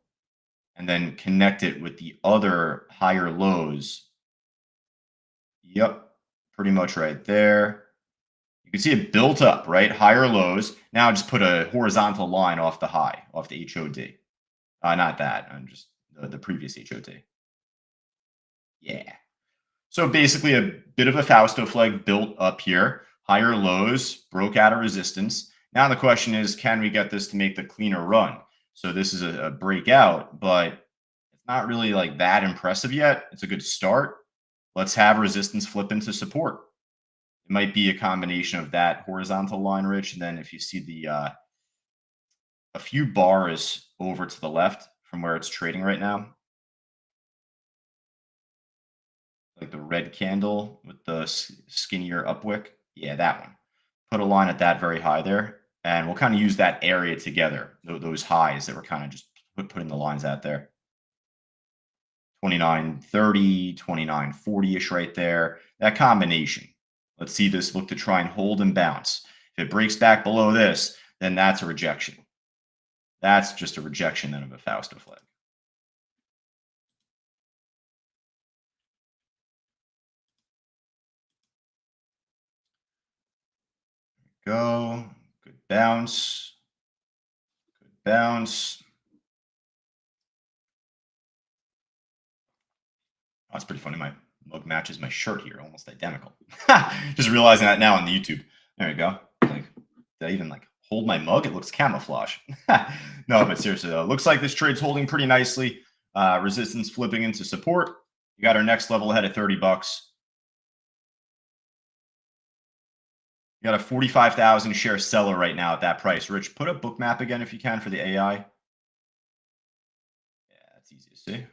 Speaker 1: and then connect it with the other higher lows. Yep, pretty much right there. You can see it built up, right? Higher lows. Now just put a horizontal line off the high, off the HOD. Not that, just the previous HOD. Yeah. So basically a bit of a Fausto flag built up here. Higher lows, broke out of resistance. Now the question is, can we get this to make the cleaner run? So this is a breakout, but it's not really like that impressive yet. It's a good start. Let's have resistance flip into support. It might be a combination of that horizontal line, Rich, and then if you see the a few bars over to the left from where it's trading right now, like the red candle with the skinnier upwick. Yeah, that one. Put a line at that very high there, and we'll kind of use that area together, those highs that we're kind of just putting the lines out there. 29.30, 29.40-ish right there. That combination. Let's see this look to try and hold and bounce. If it breaks back below this, then that's a rejection. That's just a rejection then of a Fausto flag. Go. Good bounce. Good bounce. Oh, that's pretty funny. My mug matches my shirt here, almost identical. Just realizing that now on the YouTube. There we go. Like, did I even like hold my mug? It looks camouflage. No, but seriously though, looks like this trade's holding pretty nicely. Resistance flipping into support. You got our next level ahead at 30 bucks. You got a 45,000 share seller right now at that price. Rich, put a book map again if you can for the AI. Yeah, that's easy to see.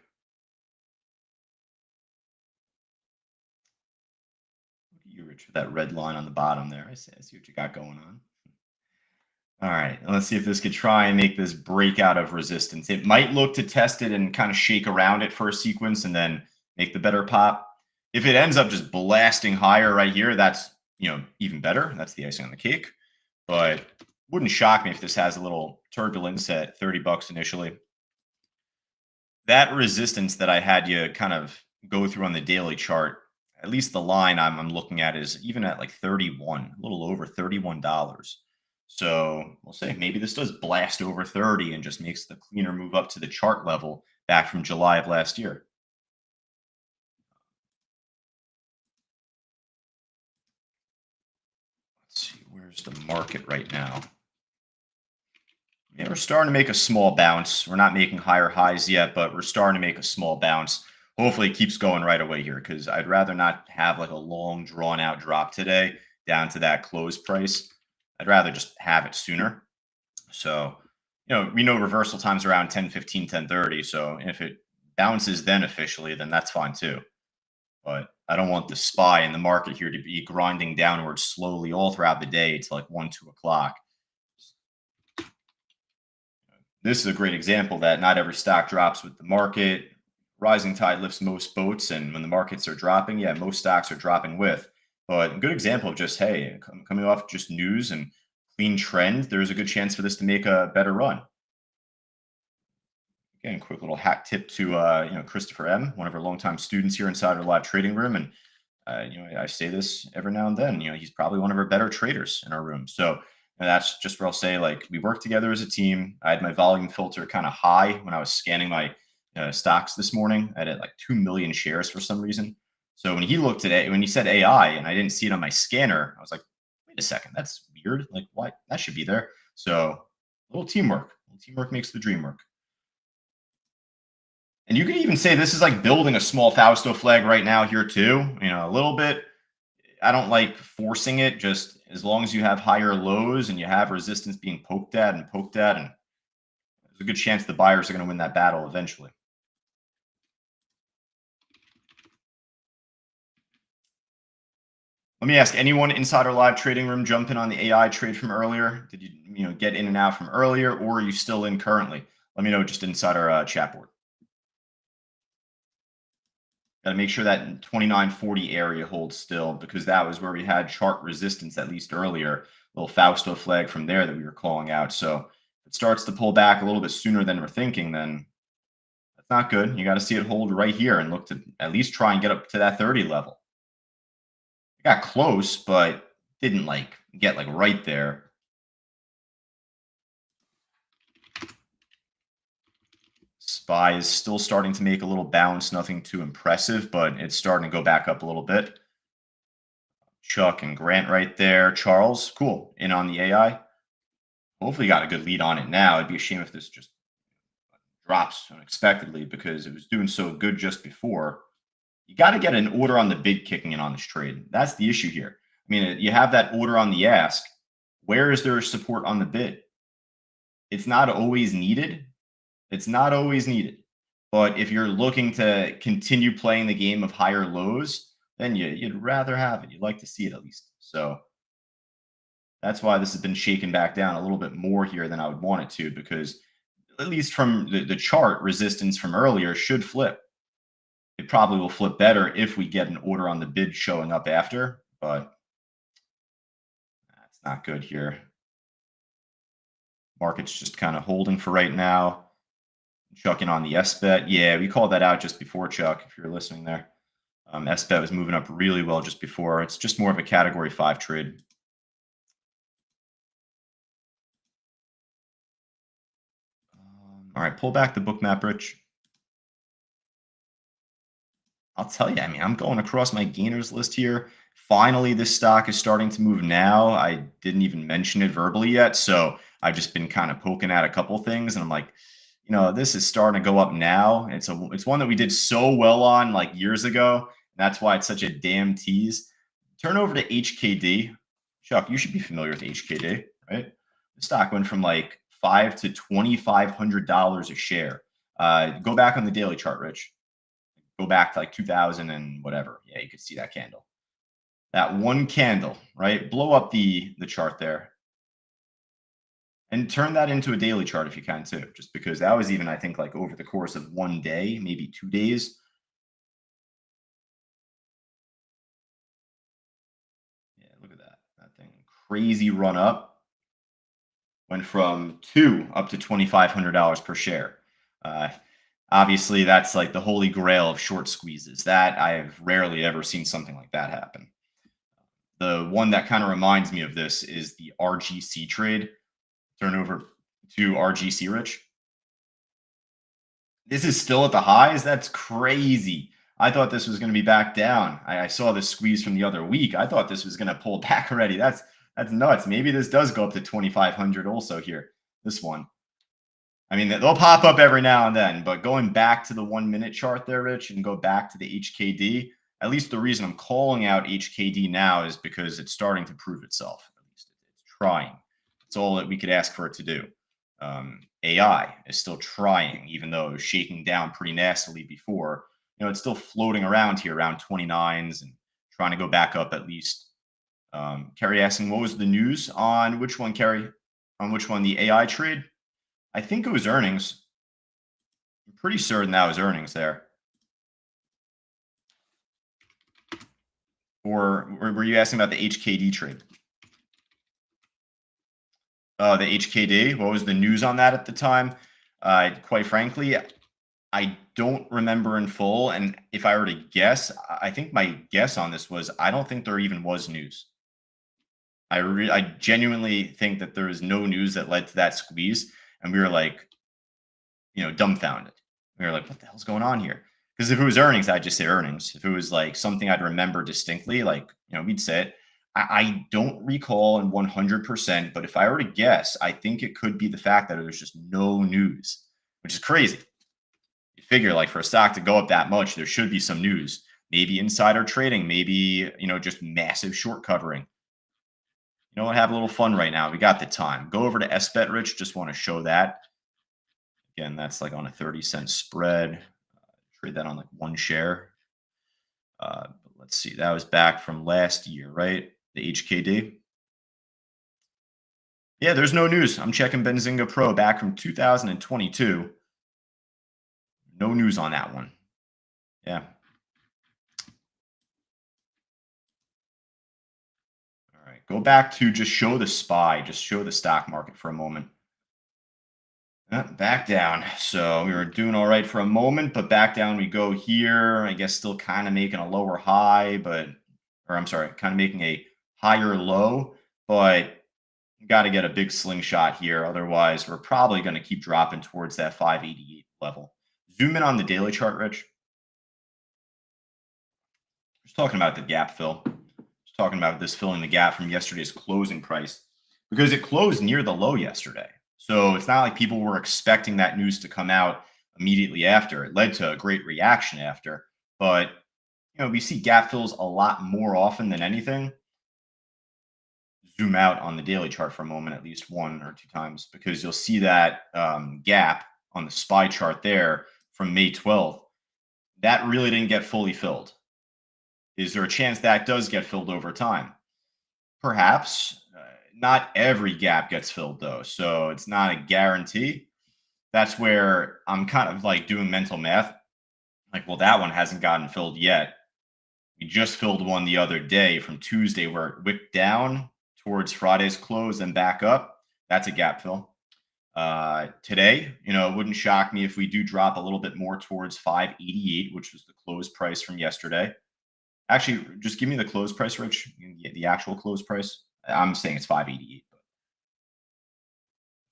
Speaker 1: You, Rich, with that red line on the bottom there. I see what you got going on. All right, let's see if this could try and make this breakout of resistance. It might look to test it and kind of shake around it for a sequence and then make the better pop. If it ends up just blasting higher right here, that's, even better. That's the icing on the cake. But wouldn't shock me if this has a little turbulence at 30 bucks initially. That resistance that I had you kind of go through on the daily chart, at least the line I'm looking at is even at like 31, a little over $31. So we'll say maybe this does blast over 30 and just makes the cleaner move up to the chart level back from July of last year. Let's see, where's the market right now? Yeah, we're starting to make a small bounce. We're not making higher highs yet, but we're starting to make a small bounce. Hopefully, it keeps going right away here because I'd rather not have like a long, drawn out drop today down to that close price. I'd rather just have it sooner. So, we know reversal times around 10:15, 10:30. So, if it bounces then officially, then that's fine too. But I don't want the SPY in the market here to be grinding downwards slowly all throughout the day to like 1, 2 o'clock. This is a great example that not every stock drops with the market. Rising tide lifts most boats, and when the markets are dropping, yeah, most stocks are dropping with. But a good example of just, hey, coming off just news and clean trend, there's a good chance for this to make a better run. Again, quick little hack tip to Christopher M, one of our longtime students here inside our live trading room, and I say this every now and then. He's probably one of our better traders in our room. So that's just where I'll say, like, we work together as a team. I had my volume filter kind of high when I was scanning my stocks this morning. I had like 2 million shares for some reason. So when he looked at it, when he said AI, and I didn't see it on my scanner, I was like, wait a second, that's weird. Like, why? That should be there. So a little teamwork. A little teamwork makes the dream work. And you could even say this is like building a small Fausto flag right now here too. A little bit. I don't like forcing it. Just as long as you have higher lows and you have resistance being poked at, and there's a good chance the buyers are going to win that battle eventually. Let me ask, anyone inside our live trading room jump in on the AI trade from earlier? Did you get in and out from earlier, or are you still in currently? Let me know just inside our chat board. Got to make sure that 29.40 area holds still, because that was where we had chart resistance at least earlier. Little Fausto flag from there that we were calling out. So if it starts to pull back a little bit sooner than we're thinking, then that's not good. You got to see it hold right here and look to at least try and get up to that 30 level. It got close, but didn't get right there. SPY is still starting to make a little bounce, nothing too impressive, but it's starting to go back up a little bit. Chuck and Grant right there. Charles, cool. In on the AI. Hopefully got a good lead on it now. It'd be a shame if this just drops unexpectedly because it was doing so good just before. You got to get an order on the bid kicking in on this trade. That's the issue here. I mean, you have that order on the ask. Where is there support on the bid? It's not always needed. It's not always needed. But if you're looking to continue playing the game of higher lows, then you'd rather have it. You'd like to see it at least. So that's why this has been shaken back down a little bit more here than I would want it to, because at least from the chart, resistance from earlier should flip. It probably will flip better if we get an order on the bid showing up after, but that's not good here. Market's just kind of holding for right now. Chucking on the S bet. Yeah, we called that out just before, Chuck, if you're listening there. S bet was moving up really well just before. It's just more of a category 5 trade. All right, pull back the book map, Rich. I'll tell you, I mean, I'm going across my gainers list here. Finally, this stock is starting to move now. I didn't even mention it verbally yet. So I've just been kind of poking at a couple things. And I'm like, this is starting to go up now. It's one that we did so well on like years ago. That's why it's such a damn tease. Turn over to HKD. Chuck, you should be familiar with HKD, right? The stock went from like $5 to $2,500 a share. Go back on the daily chart, Rich. Go back to like 2000 and whatever. Yeah, you could see that candle. That one candle, right? Blow up the chart there and turn that into a daily chart if you can too, just because that was even, I think, like over the course of one day, maybe 2 days. Yeah, look at that. That thing, crazy run up. Went from 2 up to $2,500 per share. Uh, Obviously, that's like the holy grail of short squeezes. That I have rarely ever seen something like that happen. The one that kind of reminds me of this is the RGC trade. Turn over to RGC, Rich. This is still at the highs. That's crazy. I thought this was going to be back down. I saw this squeeze from the other week. I thought this was going to pull back already. That's nuts. Maybe this does go up to 2,500 also here. This one. I mean, they'll pop up every now and then, but going back to the 1 minute chart there, Rich, and go back to the HKD, at least the reason I'm calling out HKD now is because it's starting to prove itself. At least it's trying. It's all that we could ask for it to do. AI is still trying, even though it was shaking down pretty nastily before. It's still floating around here around 29s and trying to go back up at least. Kerry asking, what was the news on which one, Kerry? On which one, the AI trade? I think it was earnings. I'm pretty certain that was earnings there. Or were you asking about the HKD trade? The HKD. What was the news on that at the time? Quite frankly, I don't remember in full. And if I were to guess, I think my guess on this was I don't think there even was news. I genuinely think that there is no news that led to that squeeze, and we were like, dumbfounded. We were like, what the hell's going on here? Because if it was earnings, I'd just say earnings. If it was like something I'd remember distinctly, like, we'd say it. I don't recall in 100%, but if I were to guess, I think it could be the fact that there's just no news, which is crazy. You figure like for a stock to go up that much, there should be some news, maybe insider trading, maybe, just massive short covering. You know what? Have a little fun right now. We got the time. Go over to SBet, Rich. Just want to show that. Again, that's like on a 30-cent spread. Trade that on like one share. Let's see. That was back from last year, right? The HKD. Yeah, there's no news. I'm checking Benzinga Pro back from 2022. No news on that one. Yeah. All right. Go back to just show the SPY. Just show the stock market for a moment. Back down. So we were doing all right for a moment, but back down we go here. I guess still kind of making a lower high, or I'm sorry, kind of making a higher low, but got to get a big slingshot here. Otherwise, we're probably going to keep dropping towards that 588 level. Zoom in on the daily chart, Rich. Just talking about the gap fill. Just talking about this filling the gap from yesterday's closing price because it closed near the low yesterday. So it's not like people were expecting that news to come out immediately after. It led to a great reaction after. But, we see gap fills a lot more often than anything. Zoom out on the daily chart for a moment, at least 1 or 2 times, because you'll see that gap on the SPY chart there from May 12th. That really didn't get fully filled. Is there a chance that does get filled over time? Perhaps. Not every gap gets filled though, so it's not a guarantee. That's where I'm kind of like doing mental math. Like, well, that one hasn't gotten filled yet. We just filled one the other day from Tuesday where it wicked down towards Friday's close and back up. That's a gap fill. Today, it wouldn't shock me if we do drop a little bit more towards 588, which was the close price from yesterday. Actually, just give me the close price, Rich. The actual close price. I'm saying it's 588.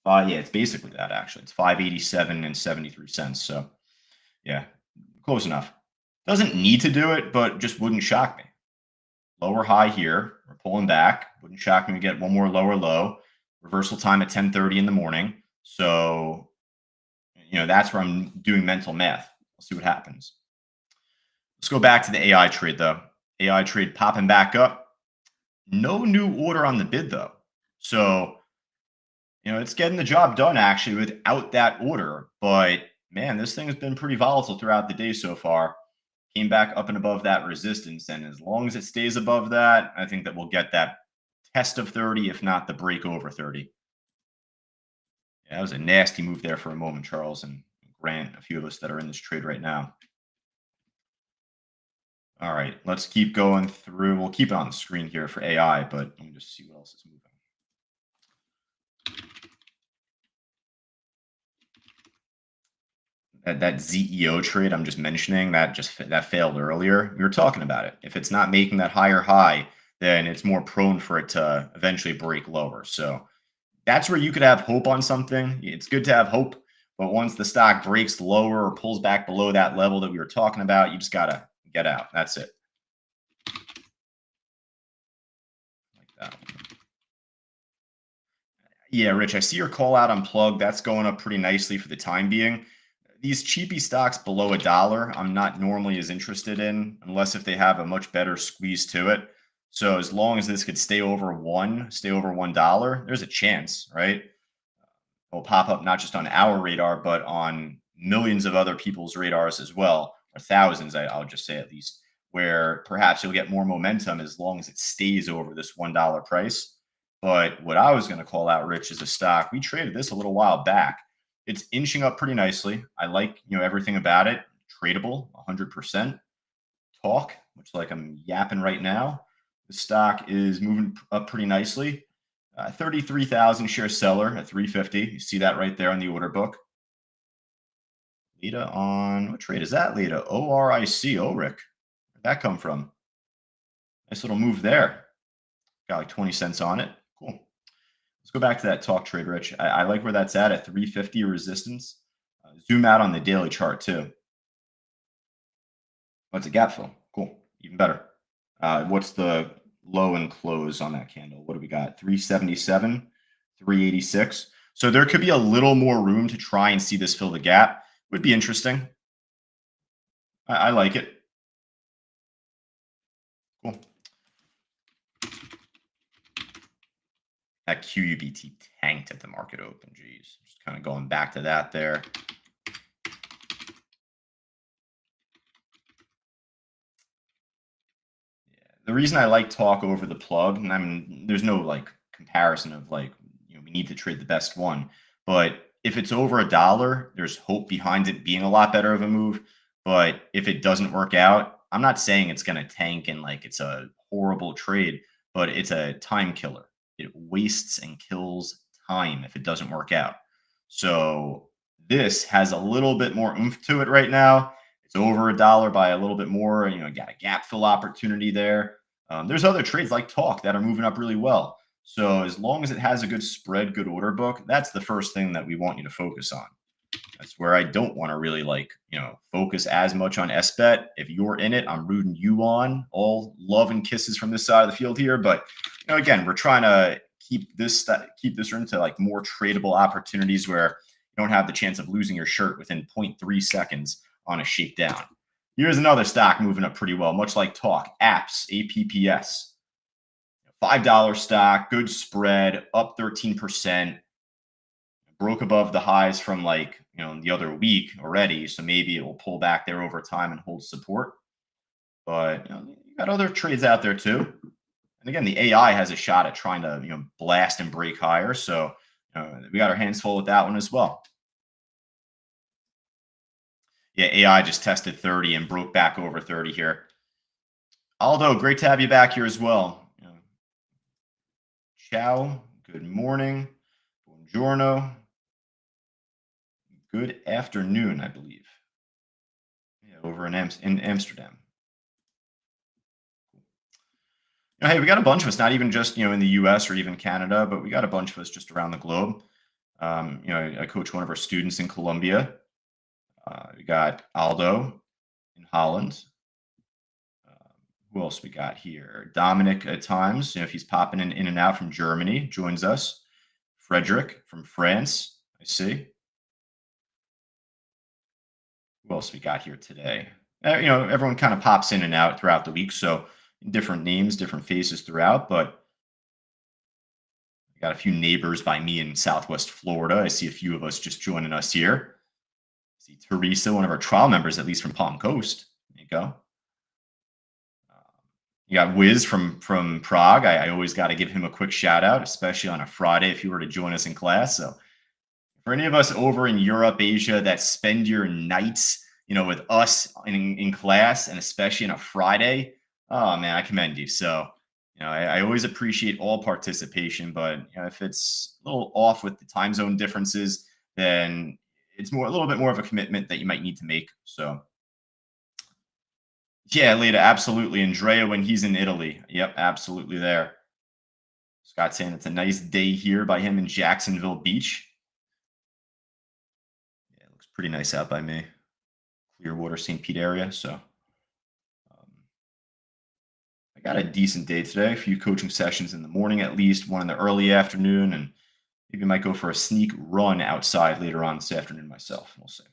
Speaker 1: Yeah, it's basically that actually. It's 587 and 73 cents. So yeah, close enough. Doesn't need to do it, but just wouldn't shock me. Lower high here. We're pulling back. Wouldn't shock me to get one more lower low. Reversal time at 10:30 in the morning. So, that's where I'm doing mental math. We'll see what happens. Let's go back to the AI trade though. AI trade popping back up. No new order on the bid though. So, it's getting the job done actually without that order. But man, this thing has been pretty volatile throughout the day so far. Came back up and above that resistance. And as long as it stays above that, I think that we'll get that test of 30, if not the break over 30. Yeah, that was a nasty move there for a moment, Charles and Grant, a few of us that are in this trade right now. All right, let's keep going through. We'll keep it on the screen here for AI, but let me just see what else is moving. That ZEO trade I'm just mentioning, that failed earlier. We were talking about it. If it's not making that higher high, then it's more prone for it to eventually break lower. So that's where you could have hope on something. It's good to have hope, but once the stock breaks lower or pulls back below that level that we were talking about, you just gotta get out. That's it. Like that. Yeah, Rich, I see your call out on plug. That's going up pretty nicely for the time being. These cheapy stocks below $1, I'm not normally as interested in unless if they have a much better squeeze to it. So as long as this could stay over $1, there's a chance, right? Will pop up not just on our radar, but on millions of other people's radars as well, or thousands, I'll just say at least, where perhaps you'll get more momentum as long as it stays over this $1 price. But what I was going to call out, Rich, is a stock. We traded this a little while back. It's inching up pretty nicely. I like, everything about it. Tradable, 100%. Talk, much like I'm yapping right now. The stock is moving up pretty nicely. 33,000 share seller at 350. You see that right there on the order book. Lita on what trade is that? Lita ORIC ORIC. Where'd that come from? Nice little move there. Got like 20 cents on it. Cool. Let's go back to that talk trade, Rich. I like where that's at 350 resistance. Zoom out on the daily chart too. What's a gap fill? Cool. Even better. What's the low and close on that candle? What do we got? 377, 386. So there could be a little more room to try and see this fill the gap. Would be interesting. I like it. Cool. That QUBT tanked at the market open. Geez, just kind of going back to that there. The reason I like talk over the plug, and I mean, there's no like comparison of like, we need to trade the best one. But if it's over $1, there's hope behind it being a lot better of a move. But if it doesn't work out, I'm not saying it's going to tank and like it's a horrible trade, but it's a time killer. It wastes and kills time if it doesn't work out. So this has a little bit more oomph to it right now. It's over $1 by a little bit more. Got a gap fill opportunity there. There's other trades like talk that are moving up really well. So as long as it has a good spread, good order book, that's the first thing that we want you to focus on. That's where I don't want to really focus as much on SBET. If you're in it, I'm rooting you on. All love and kisses from this side of the field here. But again, we're trying to keep this room to like more tradable opportunities where you don't have the chance of losing your shirt within 0.3 seconds on a shakedown. Here's another stock moving up pretty well, much like talk. Apps, APPS. $5 stock, good spread, up 13%. Broke above the highs from the other week already, so maybe it will pull back there over time and hold support. But you got other trades out there too. And again, the AI has a shot at trying to blast and break higher. So we got our hands full with that one as well. Yeah, AI just tested 30 and broke back over 30 here. Aldo, great to have you back here as well. Ciao, good morning, buongiorno, good afternoon, I believe. Yeah, over in Amsterdam. Hey, we got a bunch of us, not even just in the U.S. or even Canada, but we got a bunch of us just around the globe. I coach one of our students in Colombia. We got Aldo in Holland. Who else we got here? Dominic at times, if he's popping in and out from Germany, joins us. Frederick from France, I see. Who else we got here today? Everyone kind of pops in and out throughout the week, so different names, different faces throughout, but I got a few neighbors by me in Southwest Florida. I see a few of us just joining us here. I see Teresa, one of our trial members, at least from Palm Coast. There you go. You got Wiz from Prague. I always got to give him a quick shout out, especially on a Friday if you were to join us in class. So for any of us over in Europe, Asia that spend your nights, with us in class, and especially on a Friday, oh man, I commend you. So, I always appreciate all participation, but if it's a little off with the time zone differences, then it's a little bit more of a commitment that you might need to make. So, yeah, Lita, absolutely. Andrea when he's in Italy. Yep, absolutely there. Scott saying it's a nice day here by him in Jacksonville Beach. Yeah, it looks pretty nice out by me. Clearwater, St. Pete area. So I got a decent day today. A few coaching sessions in the morning, at least one in the early afternoon, and maybe might go for a sneak run outside later on this afternoon myself. We'll see.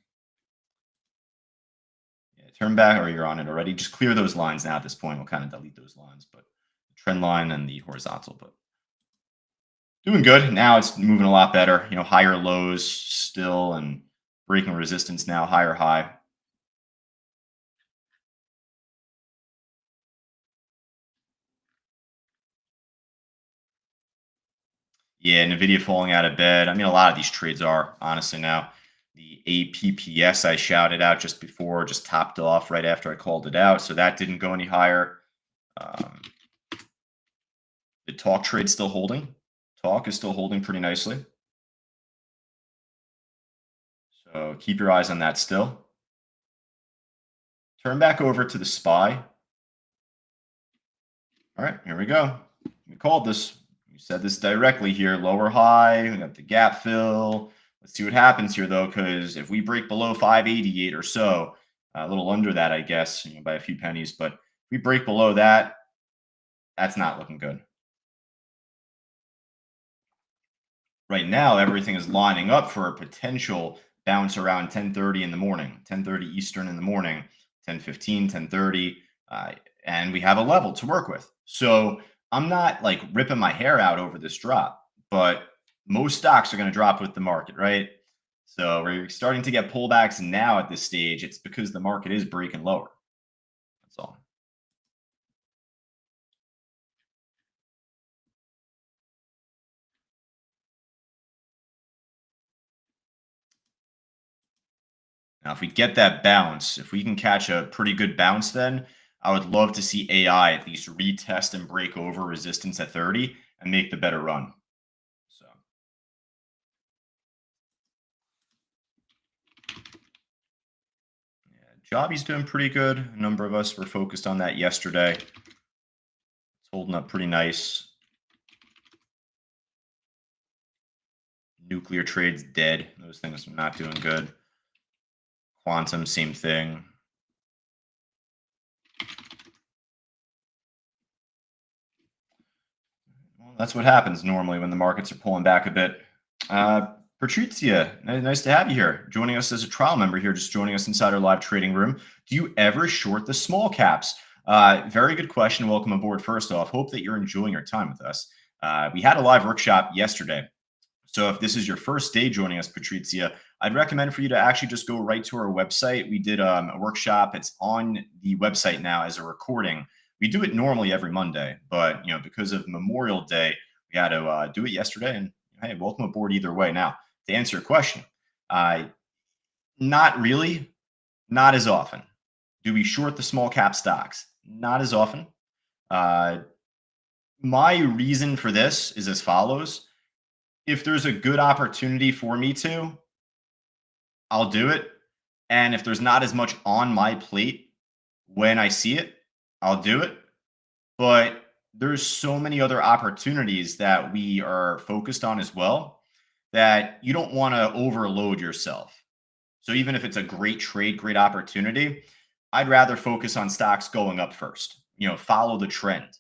Speaker 1: Yeah, turn back, or you're on it already. Just clear those lines now at this point. We'll kind of delete those lines, but the trend line and the horizontal, but doing good. Now it's moving a lot better. Higher lows still and breaking resistance now, higher high. Yeah, Nvidia falling out of bed. I mean, a lot of these trades are honestly now. The APPS I shouted out just before just topped off right after I called it out, so that didn't go any higher. Um, the talk trade still holding. Talk is still holding pretty nicely. So keep your eyes on that still. Turn back over to the SPY. All right, here we go. We called this. We said this directly here. Lower high. We got the gap fill. Let's see what happens here, though, because if we break below 588 or so, a little under that, I guess, by a few pennies, but if we break below that, that's not looking good. Right now, everything is lining up for a potential bounce around 10:30 in the morning, 10:30 Eastern in the morning, 10:15, 10:30, and we have a level to work with. So I'm not like ripping my hair out over this drop, but most stocks are going to drop with the market, right? So we're starting to get pullbacks now at this stage. It's because the market is breaking lower. That's all. Now, if we get that bounce, if we can catch a pretty good bounce, then I would love to see AI at least retest and break over resistance at 30 and make the better run. So, yeah, Jobby's doing pretty good. A number of us were focused on that yesterday. It's holding up pretty nice. Nuclear trade's dead. Those things are not doing good. Quantum, same thing. Well, that's what happens normally when the markets are pulling back a bit. Patrizia, nice to have you here. Joining us as a trial member here, just joining us inside our live trading room. Do you ever short the small caps? Very good question. Welcome aboard, first off. Hope that you're enjoying your time with us. We had a live workshop yesterday. So if this is your first day joining us, Patrizia, I'd recommend for you to actually just go right to our website. We did a workshop. It's on the website now as a recording. We do it normally every Monday, but because of Memorial Day, we had to do it yesterday. And hey, welcome aboard either way. Now, to answer your question, not really. Not as often. Do we short the small cap stocks? Not as often. Uh, my reason for this is as follows. If there's a good opportunity for me to, I'll do it. And if there's not as much on my plate when I see it, I'll do it. But there's so many other opportunities that we are focused on as well that you don't want to overload yourself. So even if it's a great trade, great opportunity, I'd rather focus on stocks going up first. Follow the trend.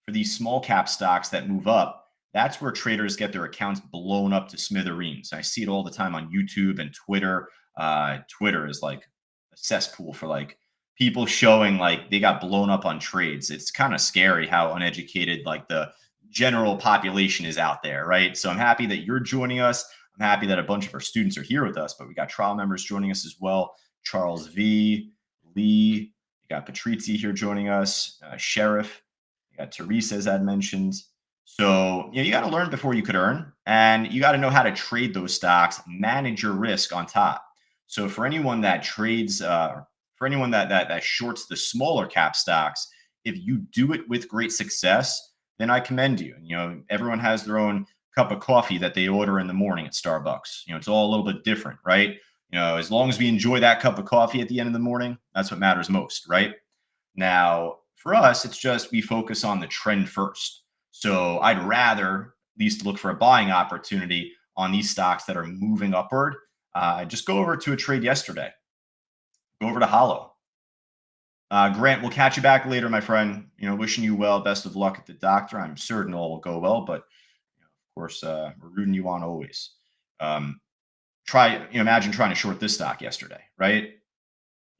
Speaker 1: For these small cap stocks that move up, that's where traders get their accounts blown up to smithereens. I see it all the time on YouTube and Twitter. Twitter is like a cesspool for like people showing like they got blown up on trades. It's kind of scary how uneducated like the general population is out there, right? So I'm happy that you're joining us. I'm happy that a bunch of our students are here with us, but we got trial members joining us as well. Charles V, Lee, you got Patrizia here joining us, Sheriff, you got Teresa, as I'd mentioned. So, you got to learn before you could earn, and you got to know how to trade those stocks, manage your risk on top. So, for anyone that trades, for anyone that shorts the smaller cap stocks, if you do it with great success, then I commend you. Everyone has their own cup of coffee that they order in the morning at Starbucks. It's all a little bit different, right? As long as we enjoy that cup of coffee at the end of the morning, that's what matters most, right? Now, for us, it's just we focus on the trend first. So I'd rather at least look for a buying opportunity on these stocks that are moving upward. Just go over to a trade yesterday. Go over to Hollow. Grant, we'll catch you back later, my friend. Wishing you well. Best of luck at the doctor. I'm certain all will go well, but of course, we're rooting you on always. Imagine trying to short this stock yesterday, right?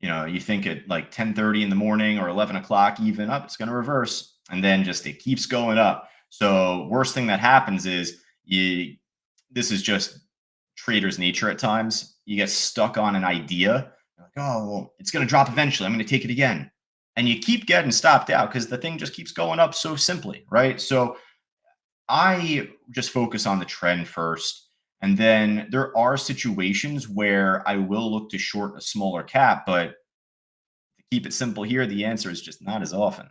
Speaker 1: You think at like 10:30 in the morning or 11 o'clock, even up, it's going to reverse. And then just it keeps going up. So, worst thing that happens is this is just traders' nature at times. You get stuck on an idea. You're like, oh, well, it's going to drop eventually. I'm going to take it again. And you keep getting stopped out because the thing just keeps going up so simply, right? So, I just focus on the trend first. And then there are situations where I will look to short a smaller cap, but to keep it simple here, the answer is just not as often.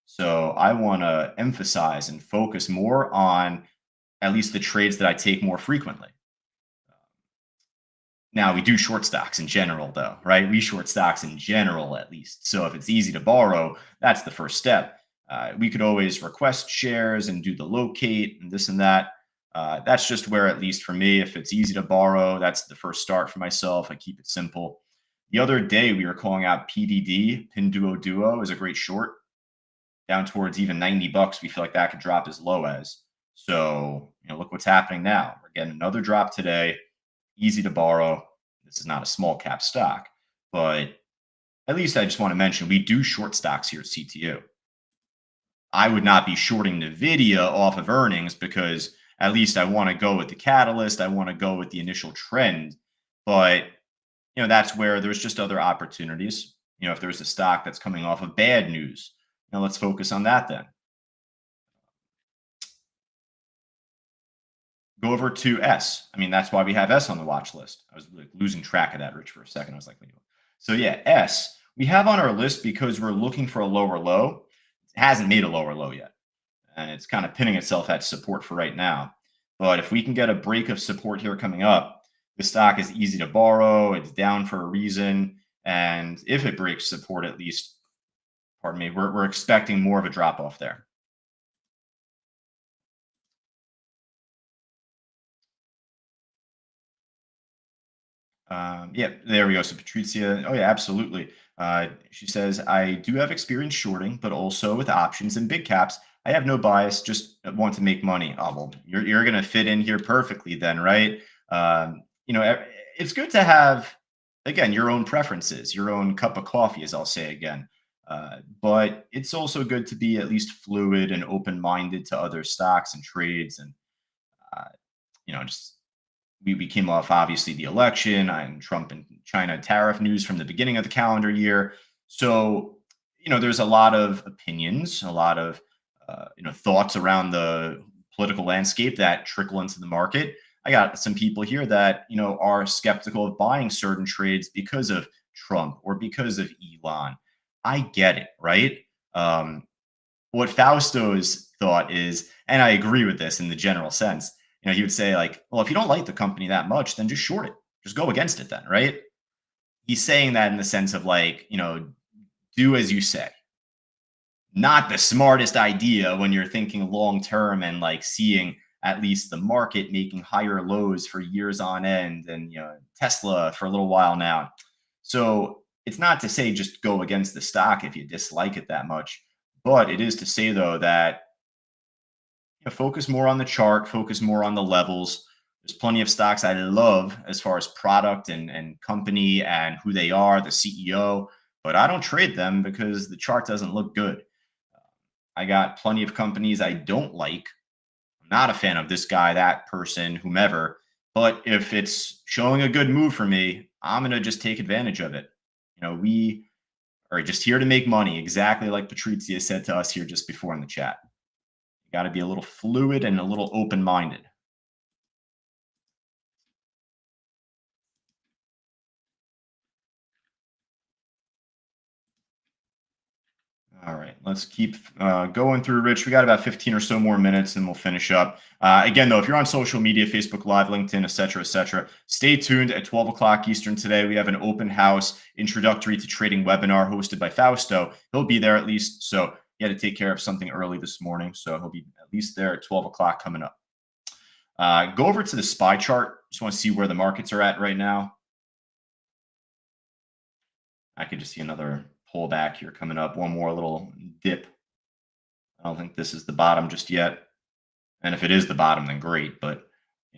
Speaker 1: So I want to emphasize and focus more on at least the trades that I take more frequently. Now, we do short stocks in general, though, right? We short stocks in general, at least. So if it's easy to borrow, that's the first step. We could always request shares and do the locate and this and that. That's just where, at least for me, if it's easy to borrow, that's the first start for myself. I keep it simple. The other day, we were calling out PDD, Pinduo Duo, is a great short, down towards even $90. We feel like that could drop as low as. So, look what's happening now. We're getting another drop today. Easy to borrow. This is not a small cap stock, but at least I just want to mention we do short stocks here at CTU. I would not be shorting NVIDIA off of earnings because at least I want to go with the catalyst. I want to go with the initial trend. But, that's where there's just other opportunities. If there's a stock that's coming off of bad news, let's focus on that then. Go over to S. I mean, that's why we have S on the watch list. I was like losing track of that, Rich, for a second. I was like, so yeah, S we have on our list because we're looking for a lower low. It hasn't made a lower low yet, and it's kind of pinning itself at support for right now. But if we can get a break of support here coming up, the stock is easy to borrow. It's down for a reason, and if it breaks support, at least, pardon me, we're expecting more of a drop off there. Yeah, there we go. So Patrizia, oh yeah, absolutely. She says, I do have experience shorting, but also with options and big caps. I have no bias, just want to make money. Oh, well, you're going to fit in here perfectly then, right? It's good to have, again, your own preferences, your own cup of coffee, as I'll say again. But it's also good to be at least fluid and open-minded to other stocks and trades and, uh, just we came off obviously the election and Trump and China tariff news from the beginning of the calendar year. So, there's a lot of opinions, a lot of thoughts around the political landscape that trickle into the market. I got some people here that are skeptical of buying certain trades because of Trump or because of Elon. I get it, right? Um, what Fausto's thought is, and I agree with this in the general sense, he would say, like, well, if you don't like the company that much, then just short it. Just go against it then, right? He's saying that in the sense of like, do as you say. Not the smartest idea when you're thinking long term and like seeing at least the market making higher lows for years on end and Tesla for a little while now. So it's not to say just go against the stock if you dislike it that much, but it is to say though that focus more on the chart, focus more on the levels. There's plenty of stocks I love as far as product and company and who they are, the CEO, but I don't trade them because the chart doesn't look good. I got plenty of companies I don't like. I'm not a fan of this guy, that person, whomever. But if it's showing a good move for me, I'm going to just take advantage of it. We are just here to make money, exactly like Patrizia said to us here just before in the chat. You got to be a little fluid and a little open minded. All right, let's keep going through, Rich. We got about 15 or so more minutes and we'll finish up. Again, though, if you're on social media, Facebook Live, LinkedIn, et cetera, stay tuned at 12 o'clock Eastern today. We have an open house introductory to trading webinar hosted by Fausto. He'll be there at least. So he had to take care of something early this morning. So he'll be at least there at 12 o'clock coming up. Go over to the SPY chart. Just want to see where the markets are at right now. I could just see another pullback here coming up. One more little dip. I don't think this is the bottom just yet. And if it is the bottom, then great. But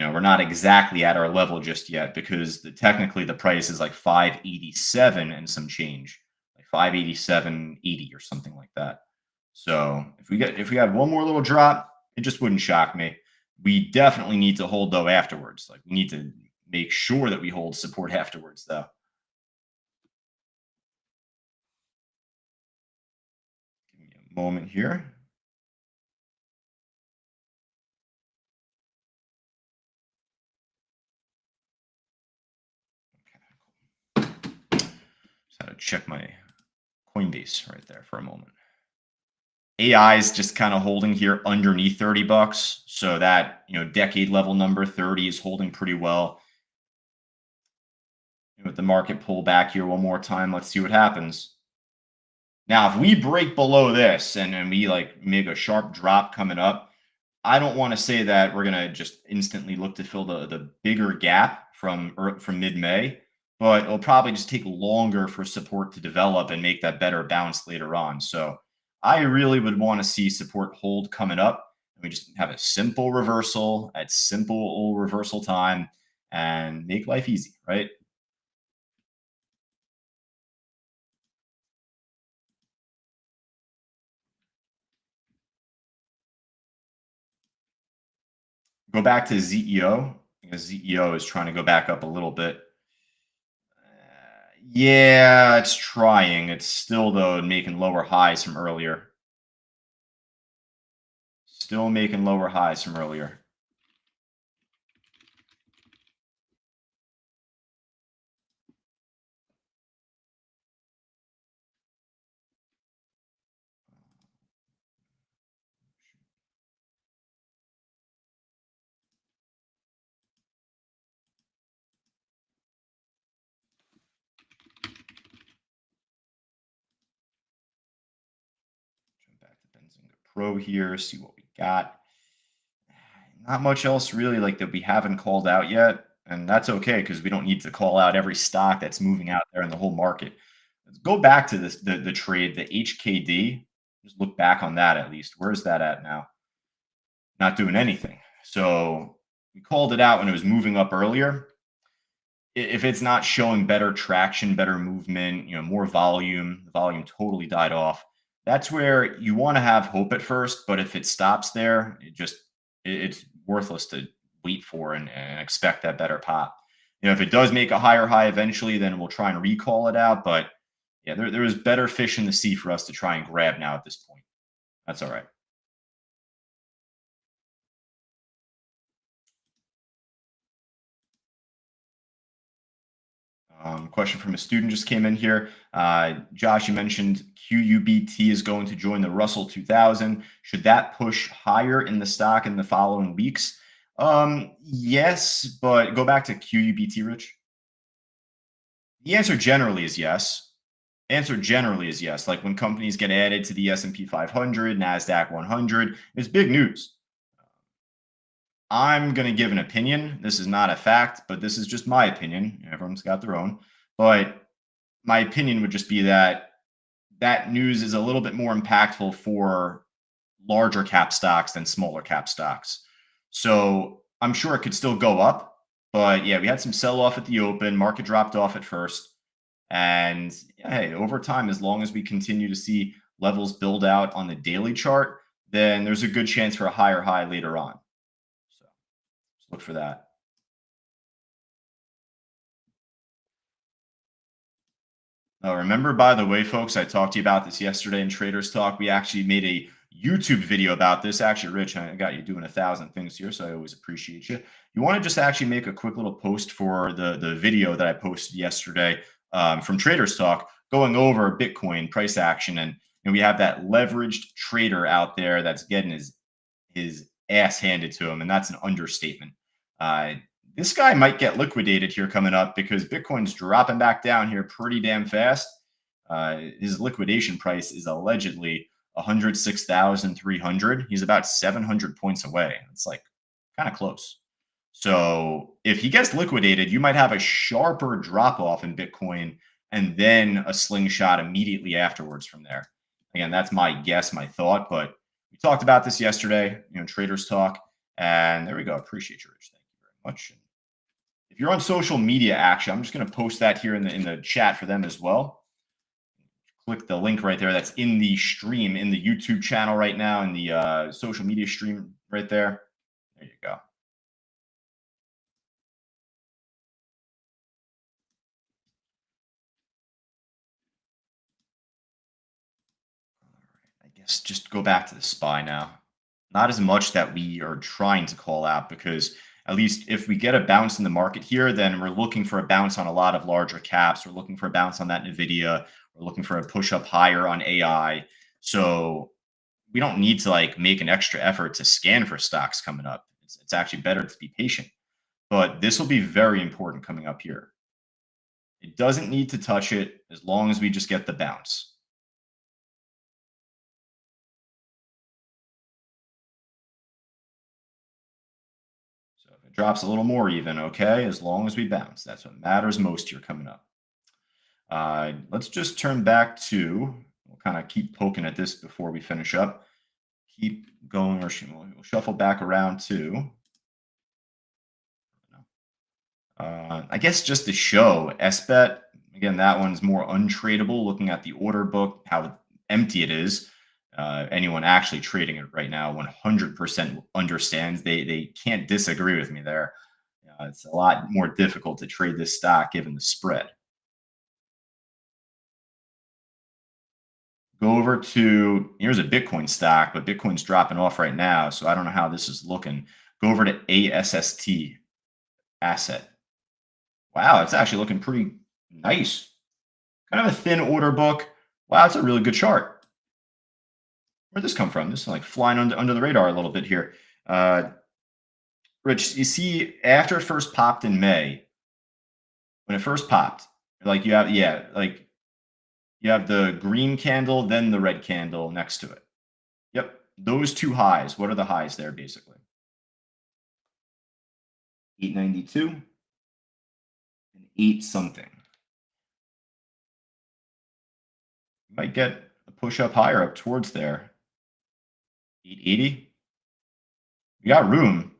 Speaker 1: we're not exactly at our level just yet because technically the price is like 587 and some change, like 587.80 or something like that. So if we have one more little drop, it just wouldn't shock me. We definitely need to hold though afterwards. Like we need to make sure that we hold support afterwards though. Give me a moment here. Just had to check my Coinbase right there for a moment. AI is just kind of holding here underneath $30. So that, decade level number 30 is holding pretty well. With the market pull back here one more time, let's see what happens. Now, if we break below this and we like make a sharp drop coming up, I don't want to say that we're gonna just instantly look to fill the bigger gap from mid-May, but it'll probably just take longer for support to develop and make that better bounce later on. So I really would want to see support hold coming up. And we just have a simple reversal at simple reversal time and make life easy, right? Go back to ZEO because ZEO is trying to go back up a little bit. Yeah, it's trying. It's still, though, making lower highs from earlier. Still making lower highs from earlier. Jump back to Benzinga Pro here, see what we got. Not much else really like that we haven't called out yet, and that's okay because we don't need to call out every stock that's moving out there in the whole market. Let's go back to this the trade, the HKD. Just look back on that at least. Where's that at now? Not doing anything. So we called it out when it was moving up earlier. If it's not showing better traction, better movement, more volume, the volume totally died off. That's where you want to have hope at first, but if it stops there, it's worthless to wait for and expect that better pop. If it does make a higher high eventually, then we'll try and recall it out. But yeah, there is better fish in the sea for us to try and grab now at this point. That's all right. Question from a student just came in here. Josh, you mentioned QUBT is going to join the Russell 2000. Should that push higher in the stock in the following weeks? Yes, but go back to QUBT, Rich. The answer generally is yes. Answer generally is yes. Like when companies get added to the S&P 500, Nasdaq 100, it's big news. I'm going to give an opinion. This is not a fact, but this is just my opinion. Everyone's got their own. But my opinion would just be that that news is a little bit more impactful for larger cap stocks than smaller cap stocks. So I'm sure it could still go up. But yeah, we had some sell off at the open. Market dropped off at first. And yeah, hey, over time, as long as we continue to see levels build out on the daily chart, then there's a good chance for a higher high later on. So just look for that. Remember, by the way, folks, I talked to you about this yesterday in Traders Talk. We actually made a YouTube video about this. Actually, Rich, I got you doing 1,000 things here, so I always appreciate you. You want to just actually make a quick little post for the video that I posted yesterday from Traders Talk, going over Bitcoin price action, and we have that leveraged trader out there that's getting his ass handed to him, and that's an understatement. Uh, this guy might get liquidated here coming up because Bitcoin's dropping back down here pretty damn fast. His liquidation price is allegedly 106,300. He's about 700 points away. It's like kind of close. So if he gets liquidated, you might have a sharper drop off in Bitcoin and then a slingshot immediately afterwards from there. Again, that's my guess, my thought, but we talked about this yesterday, Traders Talk, and there we go. Appreciate you, Rich. Thank you very much. If you're on social media, actually, I'm just going to post that here in the chat for them as well. Click the link right there. That's in the stream, in the YouTube channel right now, in the social media stream right there. There you go. I guess just go back to the SPY now. Not as much that we are trying to call out because at least if we get a bounce in the market here, then we're looking for a bounce on a lot of larger caps. We're looking for a bounce on that NVIDIA. We're looking for a push up higher on AI. So we don't need to like make an extra effort to scan for stocks coming up. It's actually better to be patient. But this will be very important coming up here. It doesn't need to touch it as long as we just get the bounce. So if it drops a little more even, okay, as long as we bounce. That's what matters most here coming up. Let's just turn back to, we'll kind of keep poking at this before we finish up. Keep going, or we'll shuffle back around to, I guess just to show SBET. Again, that one's more untradeable. Looking at the order book, how empty it is. Anyone actually trading it right now 100% understands. They can't disagree with me there. It's a lot more difficult to trade this stock given the spread. Go over to, here's a Bitcoin stock, but Bitcoin's dropping off right now, so I don't know how this is looking. Go over to ASST asset. Wow, it's actually looking pretty nice. Kind of a thin order book. Wow, it's a really good chart. Where'd this come from? This is like flying under the radar a little bit here. Rich, you see, after it first popped in May, when it first popped, like you have, yeah, like you have the green candle, then the red candle next to it. Yep, those two highs. What are the highs there, basically? 892 and 8 something. You might get a push up higher up towards there. 880. We got room.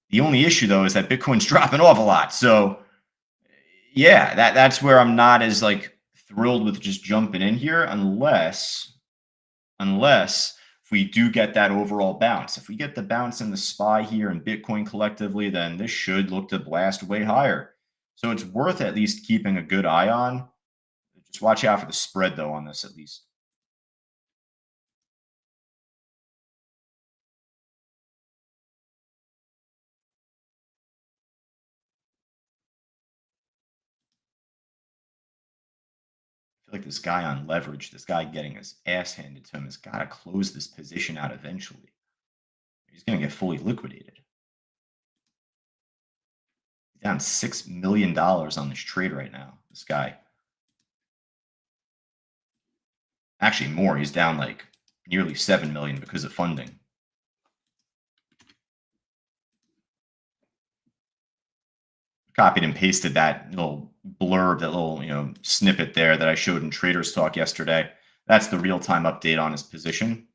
Speaker 1: The only issue though is that Bitcoin's dropping off a lot. So yeah, that's where I'm not as like thrilled with just jumping in here unless if we do get that overall bounce. If we get the bounce in the SPY here and Bitcoin collectively, then this should look to blast way higher. So it's worth at least keeping a good eye on. Just watch out for the spread though on this at least. feel like this guy on leverage, this guy getting his ass handed to him, has got to close this position out eventually. He's going to get fully liquidated. He's down $6 million on this trade right now. This guy. Actually, more. He's down like nearly 7 million because of funding. Copied and pasted that little blurb, that little snippet there that I showed in Traders Talk yesterday. That's the real-time update on his position.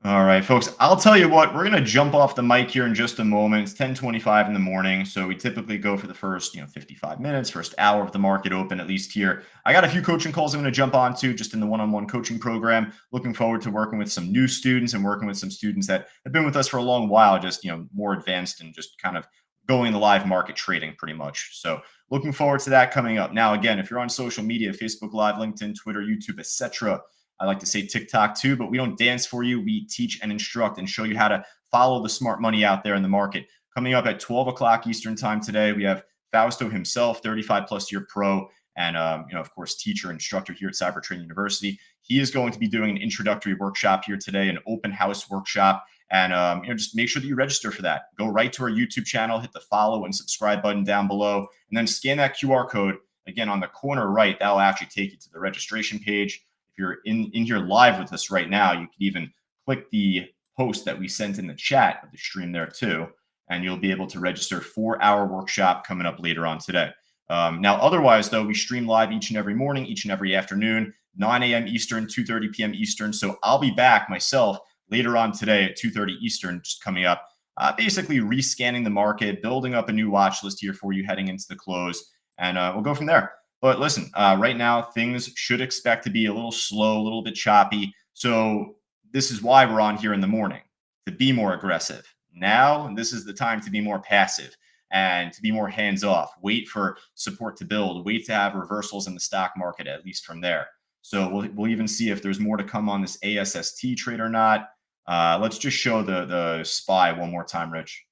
Speaker 1: All right, folks, I'll tell you what, we're going to jump off the mic here in just a moment. It's 10:25 in the morning, so we typically go for the first, 55 minutes, first hour of the market open, at least here. I got a few coaching calls I'm going to jump onto just in the one-on-one coaching program. Looking forward to working with some new students and working with some students that have been with us for a long while, just, more advanced and just kind of going the live market trading pretty much. So looking forward to that coming up. Now, again, if you're on social media, Facebook Live, LinkedIn, Twitter, YouTube, etc., I like to say TikTok too, but we don't dance for you. We teach and instruct and show you how to follow the smart money out there in the market. Coming up at 12 o'clock Eastern time today, we have Fausto himself, 35 plus year pro, and of course, teacher, instructor here at Cyber Trading University. He is going to be doing an introductory workshop here today, an open house workshop. And just make sure that you register for that. Go right to our YouTube channel, hit the follow and subscribe button down below, and then scan that QR code. Again, on the corner right, that will actually take you to the registration page. You're in here live with us right now, you can even click the post that we sent in the chat of the stream there too, and you'll be able to register for our workshop coming up later on today. Now, otherwise, though, we stream live each and every morning, each and every afternoon, 9 a.m. Eastern, 2:30 p.m. Eastern. So I'll be back myself later on today at 2:30 Eastern, just coming up, basically rescanning the market, building up a new watch list here for you heading into the close, and we'll go from there. But listen, right now, things should expect to be a little slow, a little bit choppy. So this is why we're on here in the morning, to be more aggressive. Now, this is the time to be more passive and to be more hands-off. Wait for support to build. Wait to have reversals in the stock market, at least from there. So we'll even see if there's more to come on this ASST trade or not. Let's just show the SPY one more time, Rich.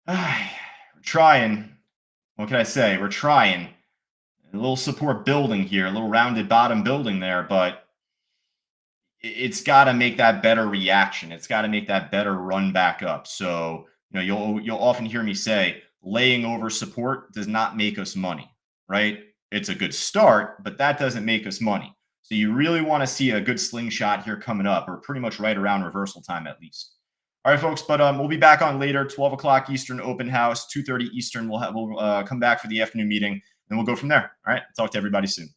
Speaker 1: We're trying. What can I say? We're trying. A little support building here, a little rounded bottom building there, but it's got to make that better reaction. It's got to make that better run back up. So, you'll often hear me say, laying over support does not make us money, right? It's a good start, but that doesn't make us money. So you really want to see a good slingshot here coming up, or pretty much right around reversal time at least. All right, folks, but we'll be back on later, 12 o'clock Eastern open house, 2:30 Eastern. We'll come back for the afternoon meeting, and we'll go from there. All right, talk to everybody soon.